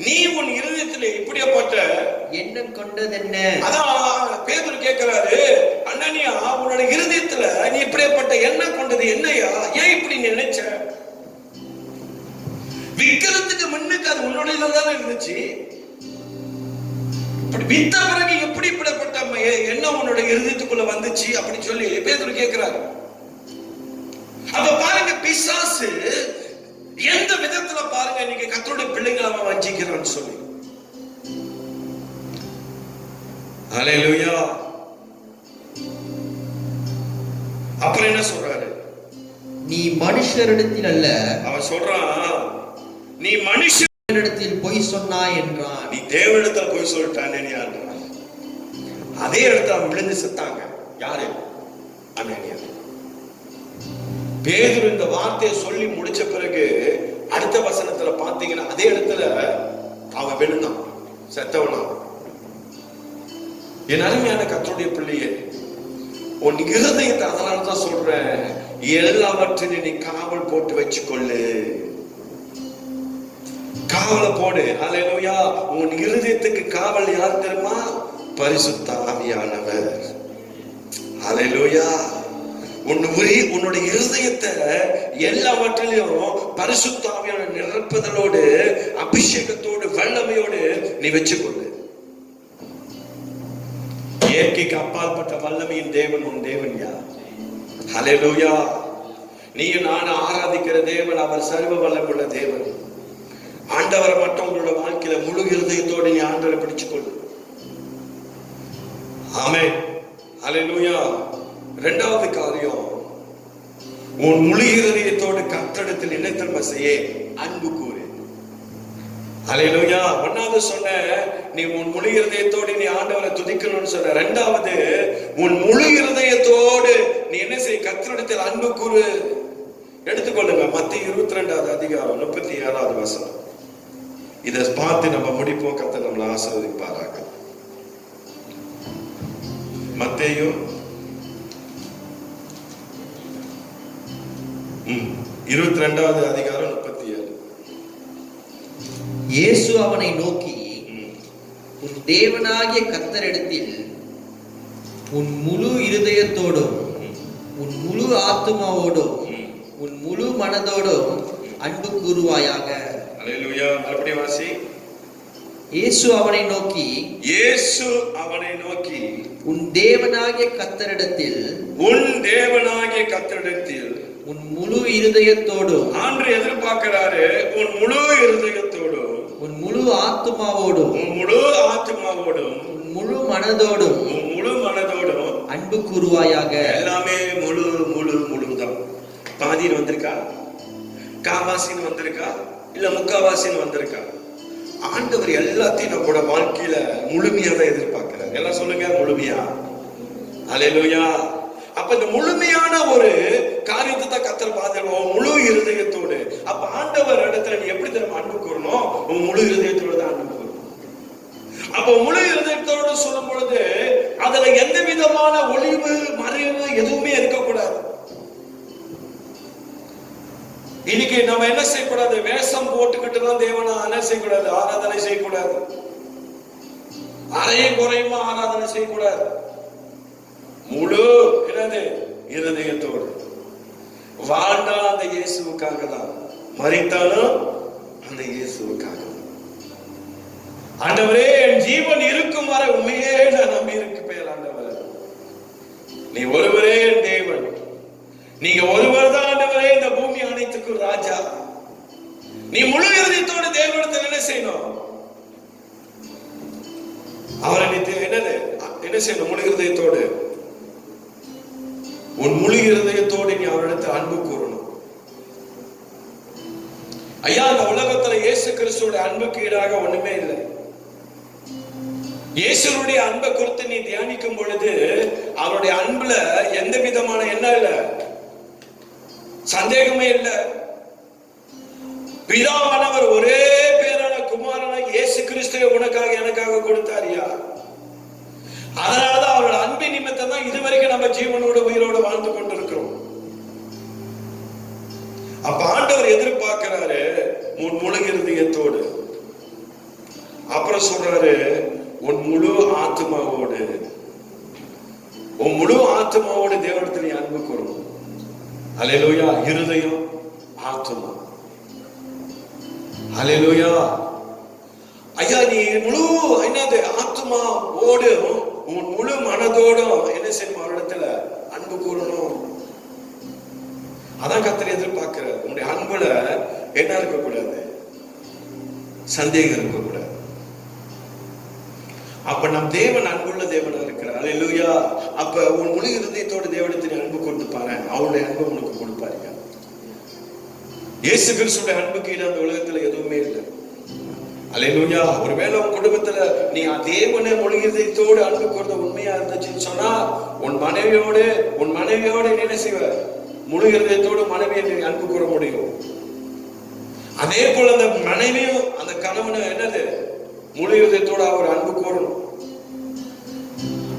நீ உன் இருதயத்திலே இப்படியாப்பட்ட எண்ணம் கொண்டதென்ன? அதான் பேதுரு கேட்கிறாரு, அனனியா உன்னோட இருதயத்துல நீ இப்படியாப்பட்ட எண்ணம் கொண்டது என்னையா? ஏன் இப்படி நினைச்ச? விக்கிறதுக்கு முன்னுக்கு அது உன்னுடையதான் இருந்துச்சு. வித்த பிறகு எப்படி இப்படிப்பட்ட எண்ணம் உன்னோட இருதயத்துக்குள்ள வந்துச்சு அப்படி சொல்லி பேதுரு கேட்கிறாரு. அப்ப பாருங்க, பிசாசு எந்த விதத்துல பாருங்க நீங்க கர்த்தருடைய பிள்ளைகளை அவன் வஞ்சிக்கிறான்னு சொல்லி. ஹல்லேலூயா. அப்புறம் என்ன சொல்றாரு? நீ மனுஷரிடத்தில் அல்ல, அவன் சொல்றான், நீ மனுஷரிடத்தில் பொய் சொன்னாய் என்றான். நீ தேவனிடத்தில் பொய் சொல்லிட்டானே. அதே இடத்துல அவன் விழுந்து செத்தாங்க. யாரு? அனனியா. பேதுரு இந்த வார்த்தையை சொல்லி முடிச்ச பிறகு அடுத்த வசனத்துல பாத்தீங்கன்னா அதே இடத்துல அவன் விழுந்தான், செத்தவனா. என் அருமையான கர்த்தருடைய பிள்ளையே, உன் இருதயத்தை அதனாலதான் சொல்றேன், எல்லாவற்றையும் நீ காவல் போட்டு வச்சுக்கொள்ளு. காவலை போடு. ஹல்லேலூயா. உன் இருதயத்துக்கு காவல் யார் தெரியுமா? பரிசுத்த ஆவியானவர். ஹல்லேலூயா. உன்னுடைய இருதயத்தை எல்லாவற்றிலும் பரிசுத்த ஆவியானவர் நிரப்புதலோடு, அபிஷேகத்தோடு, வல்லமையோடு நீ வச்சுக்கொள்ளு. இயற்கைக்கு அப்பாற்பட்ட வல்லமையின் தேவன் உன் தேவன் யார்? ஹல்லேலூயா. நீ நான் ஆராதிக்கிற தேவன் அவர் சர்வ வல்லமுள்ள தேவன். ஆண்டவரை மட்டும் உங்களோட வாழ்க்கையில முழு இருதயத்தோடு நீ ஆண்டவரை பிடிச்சுக்கொள்ளு. ஆமென். ஹல்லேலூயா. 2வது காரியம், உன் முழு இருதயத்தோடு கர்த்தரிடத்தில் என்ன தன்மை செய்ய? அன்பு கூறு. ஹல்லேலூயா. 1வது சொன்ன நீ உன் முழு இருதயத்தோடு நீ ஆண்டவரை துதிக்கணும்னு சொன்ன. 2வது உன் முழு இருதயத்தோடு நீ என்ன செய்ய? கர்த்தரிடத்தில் அன்பு கூறு. எடுத்துக்கொள்ளுங்க மத்தேயு 22வது அதிகாரம் 37வது வசனம். இதை பார்த்து நம்ம முடிப்போம். கர்த்தர் நம்மளை ஆசீர்வதிப்பாராக. மத்தேயு 22வது அதிகாரம் 37. இயேசு அவனை நோக்கி, உன் தேவனாகிய கர்த்தரிடத்தில் உன் முழு இருதயத்தோடும், உன் முழு ஆத்துமாவோடும், உன் முழு மனதோடும் அன்பு கூறுவாயாக. அல்லேலூயா. மறுபடியும் வாசி. இயேசு அவனை நோக்கி, இயேசு அவனை நோக்கி, உன் தேவனாகிய கர்த்தரிடத்தில், உன் தேவனாகிய கர்த்தரிடத்தில் உன் முழு இருதயத்தோடும், ஆண்டு எதிர்பார்க்கிறாரு, உன் முழு இருதயத்தோடும், உன் முழு ஆத்துமாவோடும், உன் முழு ஆத்துமாவோடும், உன் முழு மனதோடும், உன் முழு மனதோடும் அன்பு கூறுவாயாக. எல்லாமே முழு முழு முழுதான். பாதின்னு வந்திருக்கா? காவாசின்னு வந்திருக்கா? இல்ல முக்காவாசின்னு வந்திருக்கா? ஆண்டவர் எல்லாத்தையும் நம்மளோட வாழ்க்கையில முழுமையா தான் எதிர்பார்க்கிறார். எல்லாம் சொல்லுங்க, முழுமையா. அல்லேலூயா. அப்ப இந்த முழுமையான ஒரு காரியத்தை தான் கர்த்தர் பார்த்துருவோம், முழு இருதயத்தோடு. அப்ப ஆண்டவர் இடத்துல நீ எப்படி தெரியுமா அன்பு கூறணும்? உன் முழு இருதயத்தோடு தான் அன்பு கூறணும். அப்ப முழு இருதயத்தோடு சொல்லும் பொழுது அதுல எந்த விதமான ஒளிவு மறைவு எதுவுமே இருக்கக்கூடாது. இன்னைக்கு நம்ம என்ன செய்யக்கூடாது? வேஷம் போட்டுக்கிட்டு தான் தேவனை என்ன செய்யக்கூடாது? ஆராதனை செய்யக்கூடாது. அறையும் குறையுமா ஆராதனை செய்யக்கூடாது. முழு என்னது இருதயத்தோடு வாழ்ந்தால் அந்த இயேசுவுக்காக தான், மரித்தாலும் அந்த இயேசுவுக்காக. ஆண்டவரே, என் ஜீவன் இருக்கும் வரை உண்மையே நான் நம்பி இருப்பேன். ஆண்டவரே, நீ ஒருவரே என் தேவன், நீங்க ஒருவர் தான் ஆண்டவரே இந்த பூமி அனைத்துக்கும் ராஜா. நீ முழு இருதயத்தோடு தேவனிடத்தில் என்ன செய்யணும்? அவரை நீ என்ன செய்யணும்? முழு இருதயத்தோடு, உன் முழு இருதயத்தோடு நீ அவரிடத்தில் அன்பு கூறணும். ஐயா, இந்த உலகத்துல இயேசு கிறிஸ்துவோட அன்புக்கு ஈடாக ஒண்ணுமே இல்லை. இயேசுடைய அன்பை குறித்து நீ தியானிக்கும் பொழுது அவருடைய அன்புல எந்த விதமான என்ன இல்ல, சந்தேகமே இல்லை. பிதாவானவர் ஒரே பேரான குமாரனை இயேசு கிறிஸ்துவை உனக்காக எனக்காக கொடுத்தாரியா. அதனாலதான் அவரோட அன்பின் நிமித்தம் தான் இதுவரைக்கும் நம்ம ஜீவனோட உயிரோடு வாழ்ந்து கொண்டிருக்கிறோம். அப்ப ஆண்டவர் எதிர்பார்க்கிறாரு உன் முழு இருதயத்தோடு. அப்புறம் சொல்றாரு உன் முழு ஆத்மாவோடு. உன் முழு ஆத்மாவோடு தேவனிடத்தில் நீ அன்பு கூறணும். அல்லேலூயா. இருதயம், ஆத்மா. அல்லேலூயா. ஐயா, நீ முழு என்னது ஆத்மா ஓடு, உன் முழு மனதோடும் என்ன செய்யணும்? அவரிடத்துல அன்பு கூறணும். அதான் கர்த்தர் எதிர்பார்க்கிறார். உன்னுடைய அன்புல என்ன இருக்கக்கூடாது? சந்தேகம் இருக்கக்கூடாது. அப்ப நம் தேவன் அன்புள்ள தேவனா இருக்கிறார். அல்லேலூயா. அப்ப உன் முழு இருதயத்தோடு தேவனிடத்தில் அன்பு கொண்டு பாரு, அவருடைய அன்பு உனக்கு கொடுப்பாருங்க. இயேசு கிறிஸ்துடைய அன்புக்கு ஈடு அந்த உலகத்துல எதுவுமே இல்லை. அல்லேலூயா. ஒருவேளை உன் குடும்பத்துல நீ தேவனை முழு இதயத்தோடு அன்பு கூர்ந்த உண்மையா இருந்துச்சுன்னு சொன்னா உன் மனைவியோடு என்ன செய்வ? முழு இதயத்தோடு மனைவியை அன்பு கூற முடியும். அதே போல அந்த மனைவியும் அந்த கணவனை என்னது முழு இதயத்தோடு அவர் அன்பு கூறணும்.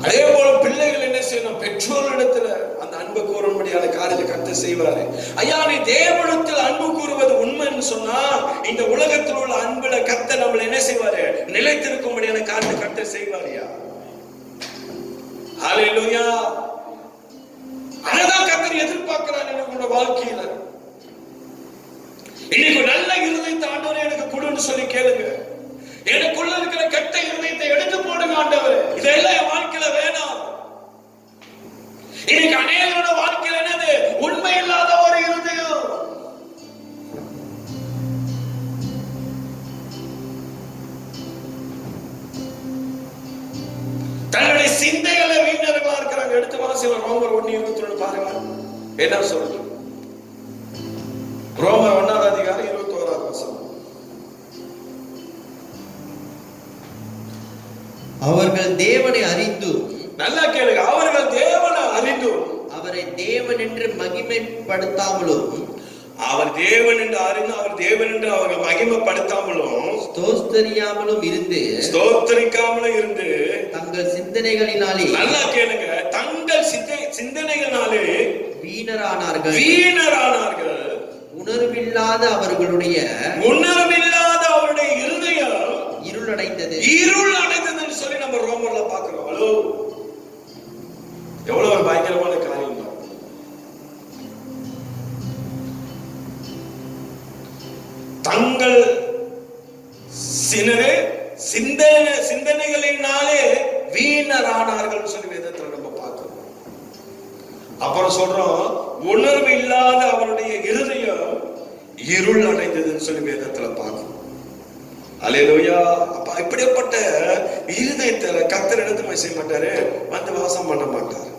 அதே போல பிள்ளைகள் என்ன செய்யணும்? பெற்றோரிடத்துல அந்த அன்பு கூறும்படியான காரியத்தை கர்த்தர் செய்வாரு. ஐயா, நீ தேவனிடத்தில் அன்பு கூறுவது உண்மைன்னு சொன்னா இந்த உலகத்தில் உள்ள அன்புல கர்த்தர் நம்மளை என்ன செய்வாரு? நிலைத்திருக்கும்படியான காரியத்தை கர்த்தர் செய்வாரியா. ஹல்லேலூயா. அதான் கர்த்தர் எதிர்பார்க்கிறார் என்னோட வாழ்க்கையில. இன்னைக்கு நல்ல இருதயத்தை ஆண்டவரே எனக்கு கொடுன்னு சொல்லி கேளுங்க. எனக்குள்ள இருக்கிற கெட்ட இருதயத்தை எடுத்து போடுங்க ஆண்டவரே. இதெல்லாம் என் வாழ்க்கையில வேணாம். இன்னைக்கு அநேகரோட வாழ்க்கையில என்னது? உண்மை இல்லாத ஒரு இருதயம். தன்னுடைய சிந்தைகளை வீணர்களா இருக்கிறாங்க. எடுத்து வாசிக்கலாம். ரோமர் 1:21 பாருங்க என்ன சொல்றது. ரோமர் 1:21. அவர்கள் தேவனை அறிந்தும், நல்லா கேளுங்க, அவர்கள் தேவனை அறிந்தும் அவரை தேவன் என்று மகிமைப்படுத்தாமலும், அவர் தேவன் என்று அறிந்து அவர் தேவன் என்று அவர்கள் மகிமைப்படுத்தாமலும், ஸ்தோத்தரிக்காமலும் இருந்து தங்கள் சிந்தனைகளினாலே, நல்லா கேளுங்க, தங்கள் சிந்தனைகளினாலே வீணரானார்கள். உணர்வில்லாத அவருடைய இருதயம் இருள் அடைந்தது சொல்லி நம்ம ரோமர்ல பாக்குறோம். ஹலோ, எவ்வளவு ஒரு பயங்கரமான காரியம். தங்கள் சிந்தனைகளினாலே வீணரானார்கள் சொல்லி வேதத்துல நம்ம பார்க்கிறோம். அப்புறம் சொல்றோம், உணர்வு இல்லாத அவருடைய இருதயம் இருள் அடைந்ததுன்னு சொல்லி வேதத்துல பார்க்கிறோம். அல்லேலூயா. அப்ப இப்படிப்பட்ட இருதயத்துல கர்த்தர் எடுத்து செய்ய மாட்டாரு, வந்து வாசம் பண்ண மாட்டாரு.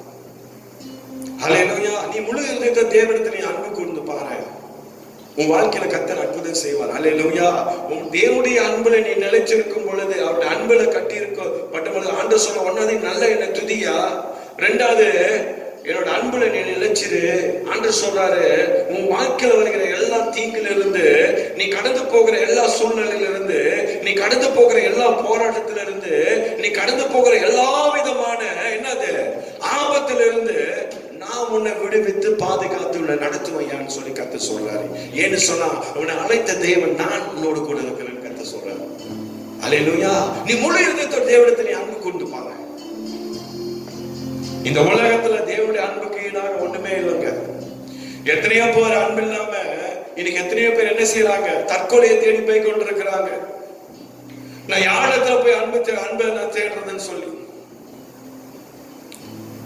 அல்லேலூயா. நீ முழு இருதயத்தை தேவனிடத்தில் நீ அன்பு கூர்ந்து பாரு, உன் வாழ்க்கையில கர்த்தர் அற்புதம் செய்வார். அல்லேலூயா. உன் தேவனுடைய அன்புல நீ நிலைச்சிருக்கும் பொழுது, அவருடைய அன்புல கட்டி இருக்கும் மட்டும் ஆண்டவர் சொன்ன ஒன்னாவது நல்ல என்ன துதியா, ரெண்டாவது என்னோட அன்புல நீ நிலைச்சிரு. ஆண்டவர் சொல்றாரு, உன் வாழ்க்கையில வருகிற எல்லா தீங்குல இருந்து, நீ கடந்து போகிற எல்லா சூழ்நிலையில இருந்து, நீ கடந்து போகிற எல்லா போராட்டத்தில இருந்து, நீ கடந்து போகிற எல்லா விதமான என்னது ஆபத்துல இருந்து நான் உன்னை விடுவித்து பாதுகாத்து உன்னை நடத்துவையான்னு சொல்லி கர்த்தர் சொல்றாரு. ஏன்னு சொன்னா, உன்னை அழைத்த தேவன் நான் உன்னோடு கூட இருக்கிறேன்னு கர்த்தர் சொல்றாரு. அல்லேலூயா. நீ முழு இருதயத்தோட தேவனிடத்தில் நீ அன்பு கொண்டு பாரு. இந்த உலகத்துல தேவனுடைய அன்புக்கு ஈடாக ஒண்ணுமே இல்லைங்க. எத்தனையோ பேர் அன்பு இல்லாம இன்னைக்கு எத்தனையோ பேர் என்ன செய்யறாங்க, தற்கொலையை தேடி போய் கொண்டிருக்கிறாங்க. நான் யாரிடத்துல போய் அன்பை நான் தேடுறதுன்னு சொல்லி.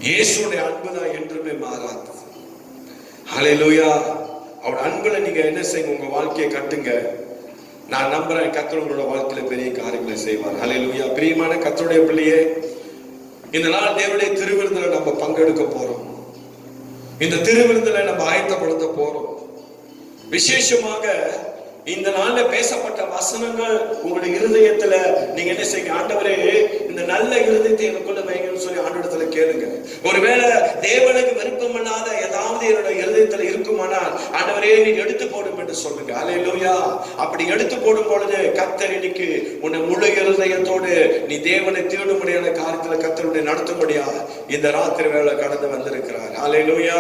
இயேசுடைய அன்புதான் என்றுமே மாறாது. ஹல்லேலூயா. அவருடைய அன்புல நீங்க என்ன செய்யுங்க, உங்க வாழ்க்கையை கட்டுங்க. நான் நம்புறேன் கர்த்தர் உங்களோட வாழ்க்கையில பெரிய காரியங்களை செய்வார். ஹல்லேலூயா. பிரியமான கர்த்தருடைய பிள்ளையே, இந்த நாள் தேவனுடைய திருவிருந்துல நம்ம பங்கெடுக்க போறோம். இந்த திருவிருந்துல நம்ம ஆயத்தப்படுத்த போறோம். விசேஷமாக இந்த நாள்ல பேசப்பட்ட வசனங்கள் உங்களுடைய இருதயத்துல நீங்க என்ன செய்யுங்க, ஆண்டவரே இந்த நல்ல இருதயத்தை எனக்குள்ள வைங்கன்னு சொல்லி ஆண்டவரிடத்துல கேளுங்க. ஒருவேளை தேவனுக்கு விருப்பம் இல்லாத ஏதாவது என்னுடைய இருதயத்துல இருக்குமானால் ஆண்டவரே நீ எடுத்து போடும் என்று சொல்லுங்க. அல்லேலூயா. அப்படி எடுத்து போடும் பொழுது கர்த்தர் இன்னைக்கு உன்னை முழு இருதயத்தோடு நீ தேவனை தேடும்படியான காரியத்துல கர்த்தருடைய நடத்தும்படியா இந்த ராத்திரி வேளை கடந்து வந்திருக்கிறார். அல்லேலூயா.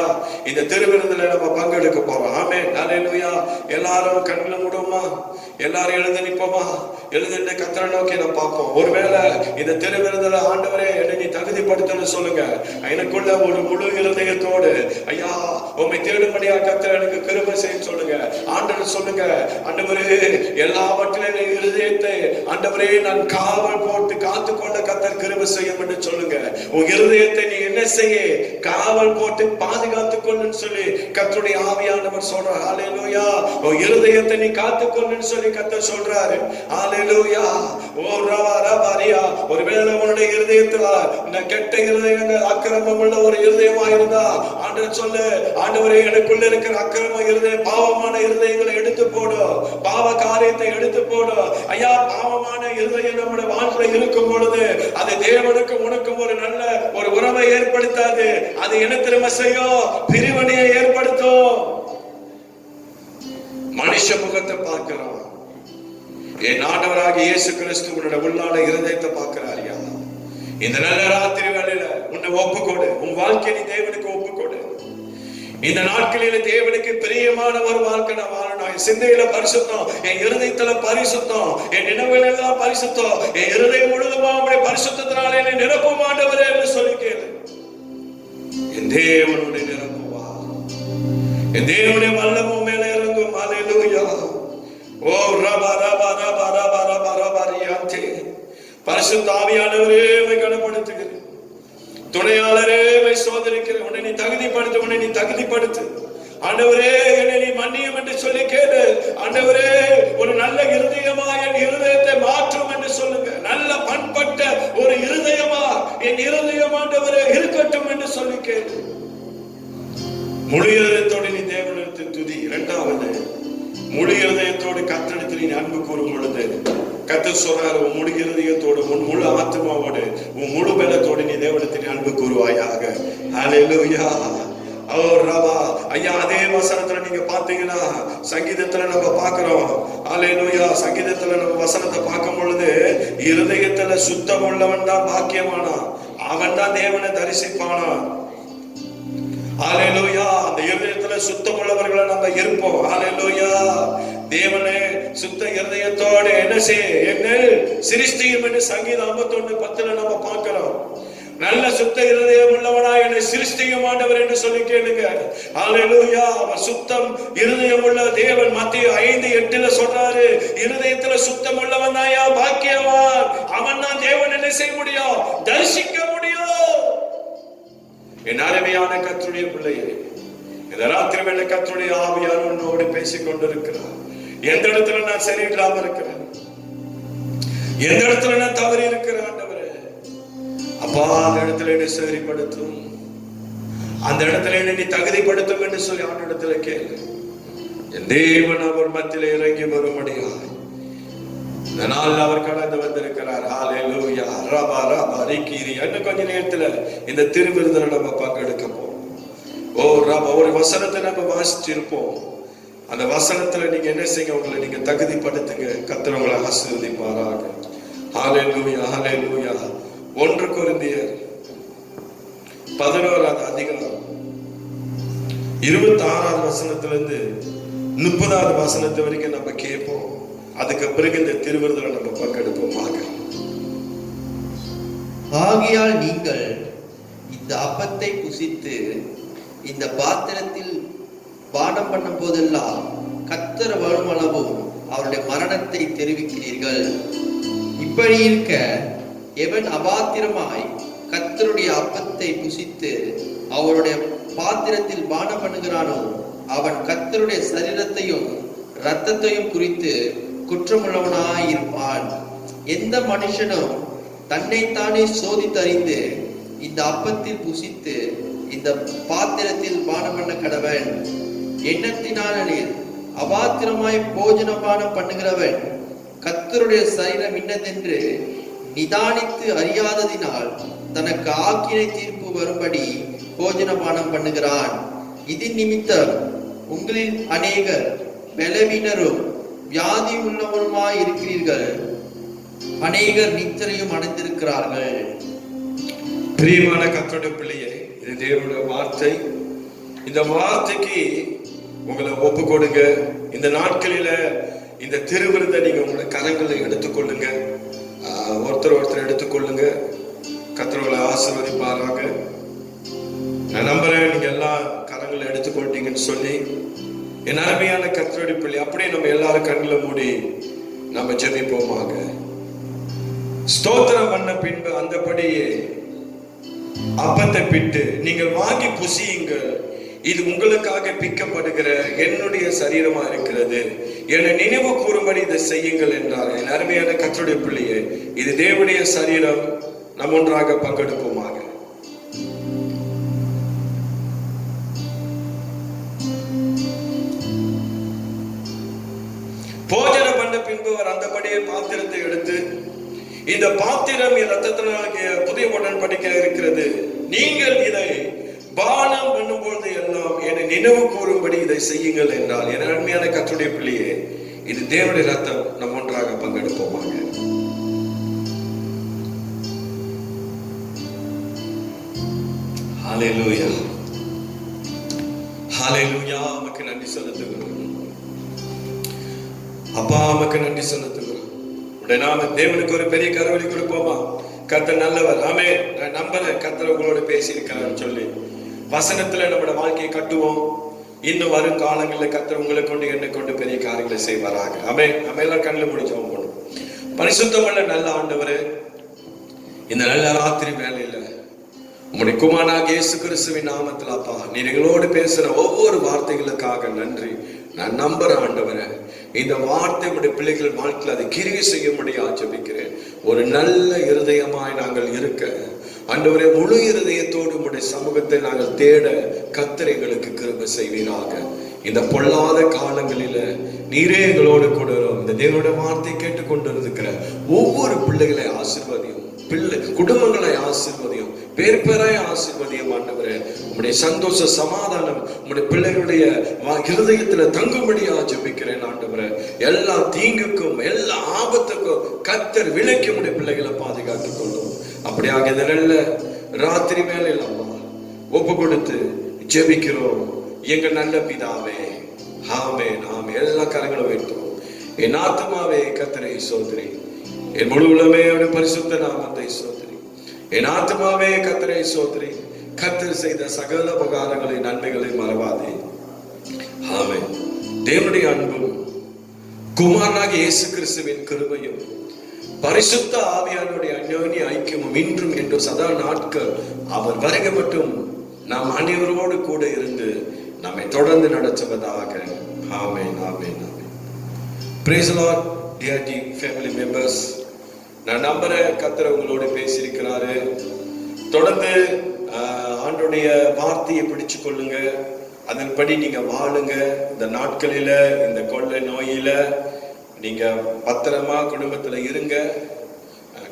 இந்த திருவிருந்துல நம்ம பங்கெடுக்க போறோம். ஆமென். அல்லேலூயா. எல்லாரும் கண்களை மூடுவோமா? எல்லாரும் எழுந்து நிற்போமா? எழுந்து கர்த்தரை நோக்கி நம்ம பார்ப்போம். ஒருவேளை இந்த திருவிருந்துல ஆண்டவரே என்னை நீ தகுதிப்படுத்தணும்னு சொல்லுங்க. எனக்குள்ள ஒரு முழு இருதயத்தோடு ஐயா உம்மை தேடும்படியா கர்த்தர் எனக்கு கிருபை செய்ய சொல்லுங்க. ஆண்டவர் சொல்லுங்க, ஆண்டவரே எல்லாவற்றிலும் இருதயத்தை ஆண்டவரே நான் காவல் போட்டு காத்துக்கொள்ள கர்த்தர் கிருபை செய்யும் என்று சொல்லுங்க. உன் இருதயத்தை நீ என்ன செய்ய, காவல் போட்டு பாதுகாத்துக் கொள்ளுன்னு சொல்லி கர்த்தருடைய ஆவியானவர் சொல்றார். ஹல்லேலூயா. உன் இருதயத்தை நீ காத்துக்கொள்ளுன்னு சொல்லி கர்த்தர் சொல்றாரு. ஹல்லேலூயா. ஓ ரவா ரபாரியா. ஒருவேளை உன்னுடைய இருதயத்துல இந்த கெட்ட இருதயங்கள் அக்கிரமம் உள்ள ஒரு இருதயமா இருந்தா ஆண்டவர் சொல்லு, ஆண்டவரே எனக்குள்ள இருக்கிற அக்கிரம இருதயம் பாவமான இருதயங்களை எடுத்து போடு, பாவ காரியத்தை எடுத்து போடு. ஐயா பாவமான இருதயம் நம்முடைய வாழ்க்கையில இருக்கும் பொழுது அது தேவனுக்கும் உனக்கும் ஒரு நல்ல ஒரு உறவை ஏற்படுத்தாது. அது என்ன திரும்ப செய்யும், பிரிவினையை ஏற்படுத்தும். மனுஷ முகத்தை பார்க்கிறோம். என் ஆண்டவராகிய இயேசு கிறிஸ்து உன்னோட உள்ளான இருதயத்தை பார்க்கிறாரியா? இந்த நல்ல ராத்திரி வேளையில உன்னை ஒப்புக்கொடு. உன் வாழ்க்கையை தேவனுக்கு ஒப்புக்கொடு. இந்த நாட்களில தேவனுக்கு பிரியமான ஒரு வாழ்க்கை நான் வாழணும். என் சிந்தையில பரிசுத்தம், என் இருதயத்துல பரிசுத்தம், என் நினைவுகள் எல்லாம் பரிசுத்தம், என் இருதயம் முழுதுமா உடைய பரிசுத்தத்தினாலே என்னை நிரப்பும் ஆண்டவரே என்று சொல்லி கேளு. என் தேவனுடைய நிரப்புவா, என் தேவனுடைய வல்லமும் மேலே இறங்கும். ஹல்லேலூயா. ஓ ரபா ரபா ரபா ரபா ரபா ரபாரியாந்தே. பரிசுத்த ஆவியானவரே உம்மை கனப்படுத்துகிறேன். துணையாளரே உம்மை சோதரிக்கிறேன். உன்னை நீ தகுதிப்படுத்து, உன்னை நீ தகுதிப்படுத்து. ஆண்டவரே என்னை நீ மன்னியும் என்று சொல்லி கேளு. ஆண்டவரே ஒரு நல்ல இருதயமா என் இருதயத்தை மாற்றும் என்று சொல்லுங்க. நல்ல பண்பட்ட ஒரு இருதயமா என் இருதயம் ஆண்டவரே இருக்கட்டும் என்று சொல்லி கேளு. முழு இருதயத்தோடு நீ தேவனிடத்தில் துதி. இரண்டாவது, முழு இருதயத்தோடு கர்த்தரிடத்தில் நீ அன்பு கூறும் பொழுது கர்த்தர் சொல்றாரு, உன் முழு இருதயத்தோடு உன் முழு ஆத்மாவோடு உன் முழு பலத்தோடு நீ தேவனிடத்தில் அன்பு கூறுவாயாக. ஹல்லேலூயா. ஓ ரபா. ஐயா அதே வசனத்துல நீங்க பாத்தீங்கன்னா சங்கீதத்துல நம்ம பாக்குறோம். ஹல்லேலூயா. சங்கீதத்துல நம்ம வசனத்தை பார்க்கும் பொழுது இருதயத்துல சுத்தம் உள்ளவன் தான் பாக்கியமானா, அவன் தான் தேவனை தரிசிப்பானா. ஹல்லேலூயா. அந்த இருதயத்துல சுத்தம் உள்ளவர்களை நம்ம இருப்போம். ஹல்லேலூயா. தேவனே சுத்த இருதயத்தோடு என்ன செய்ய என்ன சிருஷ்டியும் என்று சங்கீதம் 51:10 நம்ம பார்க்கிறோம். நல்ல சுத்த இருதயம் உள்ளவனா என்னை சிருஷ்டியும் ஆண்டவர் என்று சொல்லி கேளுங்க. ஹல்லேலூயா. அவர் சுத்தம் இருதயம் உள்ள தேவன். மத்தேயு 5:8 சொல்றாரு, இருதயத்துல சுத்தம் உள்ளவன் தான் பாக்கியவான். அவன் தான் தேவன் என்ன செய்ய முடியும், தரிசிக்க முடியும். என் அருமையான கர்த்தருடைய பிள்ளையே, இந்த ராத்திரி வேளை கர்த்தருடைய ஆவியானவர் உன்னோடு பேசிக் கொண்டிருக்கிறார். எந்த இடத்துல நான் சரியில்லாம இருக்கிறேன், எந்த இடத்துல நான் தவறி இருக்கிறேன் ஆண்டவரே, அப்பா அந்த இடத்துல என்னை சரிப்படுத்தும், அந்த இடத்துல என்னை நீ தகுதிப்படுத்தும் என்று சொல்லி ஆண்டவரிடத்துல கேளு. என் தேவன் அவர் மத்தியில இறங்கி வரும்படியாய் இந்த நாள் அவர் கடந்து வந்திருக்கிறார். ஹல்லேலூயா. ரபா ரபா ரிகீரி. இன்னும் கொஞ்ச நேரத்துல இந்த திருவிருந்துல நம்ம பங்கெடுக்க போறோம். ஒரு வசனத்தை நம்ம வாசிச்சு இருப்போம். அந்த வசனத்துல நீங்க என்ன செய்யுங்க, உங்களை நீங்க தகுதிப்படுத்துங்க. கர்த்தர் உங்களை ஆசீர்வதிப்பாராக. ஹல்லேலூயா, ஹல்லேலூயா. 1 கொரிந்தியர் 11வது அதிகாரம் 26வது வசனத்திலிருந்து 30வது வசனத்து வரைக்கும் நம்ம கேட்போம். அதுக்கு பிறகு இந்த திருவிருந்தலை நம்ம பங்கெடுப்போமாக. ஆகையால் நீங்கள் இந்த அப்பத்தை புசித்து இந்த பாத்திரத்தில் பானம் பண்ணும் போதெல்லாம் கர்த்தர் வருமளவும் அவருடைய மரணத்தை தெரிவிக்கிறீர்கள். இப்படி இருக்க எவன் அபாத்திரமாய் கர்த்தருடைய அப்பத்தை புசித்து அவருடைய பாத்திரத்தில் பானம் பண்ணுகிறானோ அவன் கர்த்தருடைய சரீரத்தையும் இரத்தத்தையும் குறித்து குற்றமுள்ளவனாய் இருப்பான். எந்த மனுஷனும் தன்னைத்தானே சோதித்தறிந்து இந்த அப்பத்தில் புசித்து இந்த பாத்திரத்தில் பானம் பண்ண கடவன். எண்ணத்தினாலில் அபாத்திரமாய் போஜனபானம் பண்ணுகிறவன் கர்த்தருடைய சரீரம் இன்னதென்று நிதானித்து அறியாததினால் தனக்கு ஆக்கினை தீர்ப்பு வரும்படி போஜனபானம் பண்ணுகிறான். இதன் நிமித்தம் உங்களில் அநேகர் பலவீனரும் வியாதி உள்ளவருமாய் இருக்கிறீர்கள். அநேகர் நித்திரையும் அடைந்திருக்கிறார்கள். பிரியமான கர்த்தருடைய பிள்ளையே, இது தேவனுடைய வார்த்தை. இந்த வார்த்தைக்கு உங்களை ஒப்பு கொடுங்க. இந்த நாட்களில இந்த திருவிருந்தை நீங்க உங்களுடைய கரங்களை எடுத்துக்கொள்ளுங்க. ஒருத்தர் எடுத்துக்கொள்ளுங்க. கர்த்தர்களை ஆசீர்வதிப்பாராக. நான் நம்புறேன் நீங்க எல்லாம் கரங்களை எடுத்துக்கொள்ட்டீங்கன்னு சொல்லி. என் அருமையான கர்த்தருடைய பிள்ளை, அப்படியே நம்ம எல்லாரும் கண்களை மூடி நம்ம ஜெபிப்போமாக. ஸ்தோத்திரம் பண்ண பின்பு அந்தபடியே அப்பத்தை பிட்டு நீங்கள் வாங்கி புசியுங்கள். இது உங்களுக்காக பிக்கப்படுகிற என்னுடைய சரீரமா இருக்கிறது. என்னை நினைவு கூறும்படி இதை செய்யுங்கள் என்றார். என் அருமையான கர்த்தருடைய பிள்ளையே, இது தேவனுடைய சரீரம். நாம் ஒன்றாக பங்கெடுப்போமாக. போஜனம் பண்ண பின்பு அவர் அந்தபடியே பாத்திரத்தை எடுத்து, இந்த பாத்திரம் என் ரத்தத்தினால புதிய உடன்படிக்கை இருக்கிறது. நீங்கள் இதை பானம் பண்ணும்போது எல்லாம் என்னை நினைவு கூறும்படி இதை செய்யுங்கள் என்றால். என் அருமையான கர்த்தருடைய பிள்ளையே, இது தேவனுடைய ரத்தம். நம் ஒன்றாக பங்கெடுப்போமாக. ஹல்லேலூயா, ஹல்லேலூயா. நமக்கு நன்றி செலுத்துகிறோம் அப்பா, நமக்கு நன்றி செலுத்துகிறோம். உடைய நாம தேவனுக்கு ஒரு பெரிய கரவொலி கொடுப்போமா? கர்த்தர் நல்லவர். ஆமே. நான் நம்புறேன் கர்த்தர் உங்களோட பேசியிருக்காருன்னு சொல்லி. வசனத்துல நம்மளோட வாழ்க்கையை கட்டுவோம். இன்னும் வரும் காலங்களில் கர்த்தர் உங்களை கொண்டு என்னை கொண்டு பெரிய காரியங்களை செய்வாராக. ஆமே. நம்ம எல்லாம் கண்ணில் முடிச்சோம் பண்ணும். பரிசுத்தமுள்ள நல்ல ஆண்டவரே, இந்த நல்ல ராத்திரி வேலையில உங்களுடைய குமாரனாகிய இயேசு கிறிஸ்துவின் நாமத்தில் அப்பா, நீர் எங்களோடு பேசுற ஒவ்வொரு வார்த்தைகளுக்காக நன்றி. நான் நம்புறேன் ஆண்டவரே, இந்த வார்த்தை உடைய பிள்ளைகள் வாழ்க்கையில் அதை கிரியை செய்ய முடியாது ஜெபிக்கிறேன். ஒரு நல்ல இருதயமாய் நாங்கள் இருக்க ஆண்டவரே, முழு இருதயத்தோடு உடைய சமூகத்தை நாங்கள் தேட கர்த்தர் எங்களுக்கு கிருபை செய்வீராக. இந்த பொல்லாத காலங்களில நீரே எங்களோடு கூட இந்த தேவனுடைய வார்த்தை கேட்டுக்கொண்டு இருக்கிற ஒவ்வொரு பிள்ளைகளை ஆசீர்வதியும், குடும்பங்களை ஆசீர்வதியும், பேர் பேராய் ஆசீர்வதியும் ஆண்டவரே. உம்முடைய சந்தோஷ சமாதானம் உம்முடைய பிள்ளைகளுடைய இருதயத்துல தங்கும்படியா ஜெபிக்கிறேன் ஆண்டவரே. எல்லா தீங்குக்கும் எல்லா ஆபத்துக்கும் கர்த்தர் விலக்கி உம்முடைய பிள்ளைகளை பாதுகாத்துக் கொள்ளும். அப்படியாக இந்த நல்ல ராத்திரி மேல அம்மா ஒப்பு கொடுத்து ஜெபிக்கிறோம் எங்க நல்ல பிதாவே. ஆமென், ஆமென். எல்லா கரங்களும் வைத்தோம். என் ஆத்மாவே கர்த்தரை சோதரி, என் முழு உலகமே அவருடைய பரிசுத்த நாமத்தை சோதரி. என் ஆத்மாவே கர்த்தரை சோதரி, கர்த்தர் செய்த சகல உபகாரங்களை நன்மைகளை மறவாதே. ஆமென். தேவனுடைய அன்பும் குமாரனாகிய இயேசு கிறிஸ்துவின் கிருபையும் பரிசுத்த ஆவியானுடைய அந்யோன்ய ஐக்கியமும் இன்றும் என்று சதா நாட்கள் அவர் வருகை மட்டும் நாம் அனைவரோடு கூட இருந்து நம்மை தொடர்ந்து நடத்துவதாக. ஆமென், ஆமென், ஆமென். Praise the Lord, dear family members. நான் நம்புறேன் கர்த்தர் உங்களோடு பேசியிருக்கிறாரு. தொடர்ந்து ஆண்டோடைய வார்த்தையை பிடிச்சு கொள்ளுங்க. அதன்படி நீங்க வாழுங்க. இந்த நாட்களில இந்த கொள்ளை நோயில நீங்க பத்திரமா குடும்பத்துல இருங்க.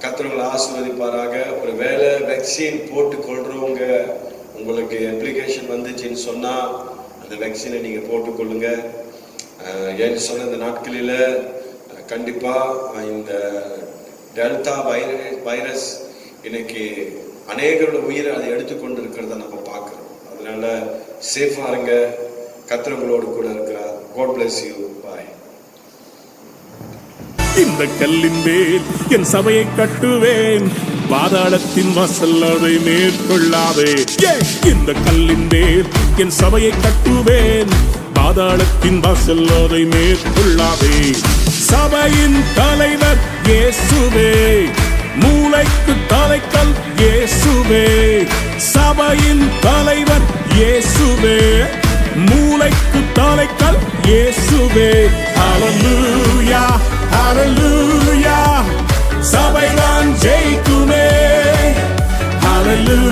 கர்த்தர் உங்களை ஆசீர்வதிப்பாராக. ஒரு வேளை வேக்சின் போட்டு கொள்றவங்க உங்களுக்கு அப்ளிகேஷன் வந்துச்சுன்னு சொன்னா அந்த வேக்சினை நீங்க போட்டுக்கொள்ளுங்க. ஏன்னு சொன்ன இந்த நாட்களில் கண்டிப்பா இந்த டெல்டா வைரஸ் இன்னைக்கு அநேகரோட உயிரை அதை எடுத்துக்கொண்டு இருக்கிறத நம்ம பார்க்கிறோம். அதனால சேஃபா இருங்க. கர்த்தர் உங்களோடு கூட இருக்கிறார். God bless you. Bye. இந்த கல்லின் மேல் என் சபையை கட்டுவேன், பாதாளத்தின் வாசல் அதை மேற்கொள்ளாதே. இந்த கல்லின் மேல் என் சபையை கட்டுவேன், பாதாளத்தின் வாசல் அதை மேற்கொள்ளாதே. சபையின் தலைவர் இயேசுவே, மூளைக்கு தலைக்கல் இயேசுவே. சபையின் தலைவர் இயேசுவே, மூளைக்கு தலைக்கல் இயேசுவே. ஹல்லேலூயா ஹல்லேலூயா, சபைதான் ஜெயிக்குமே. ஹல்லேலூயா.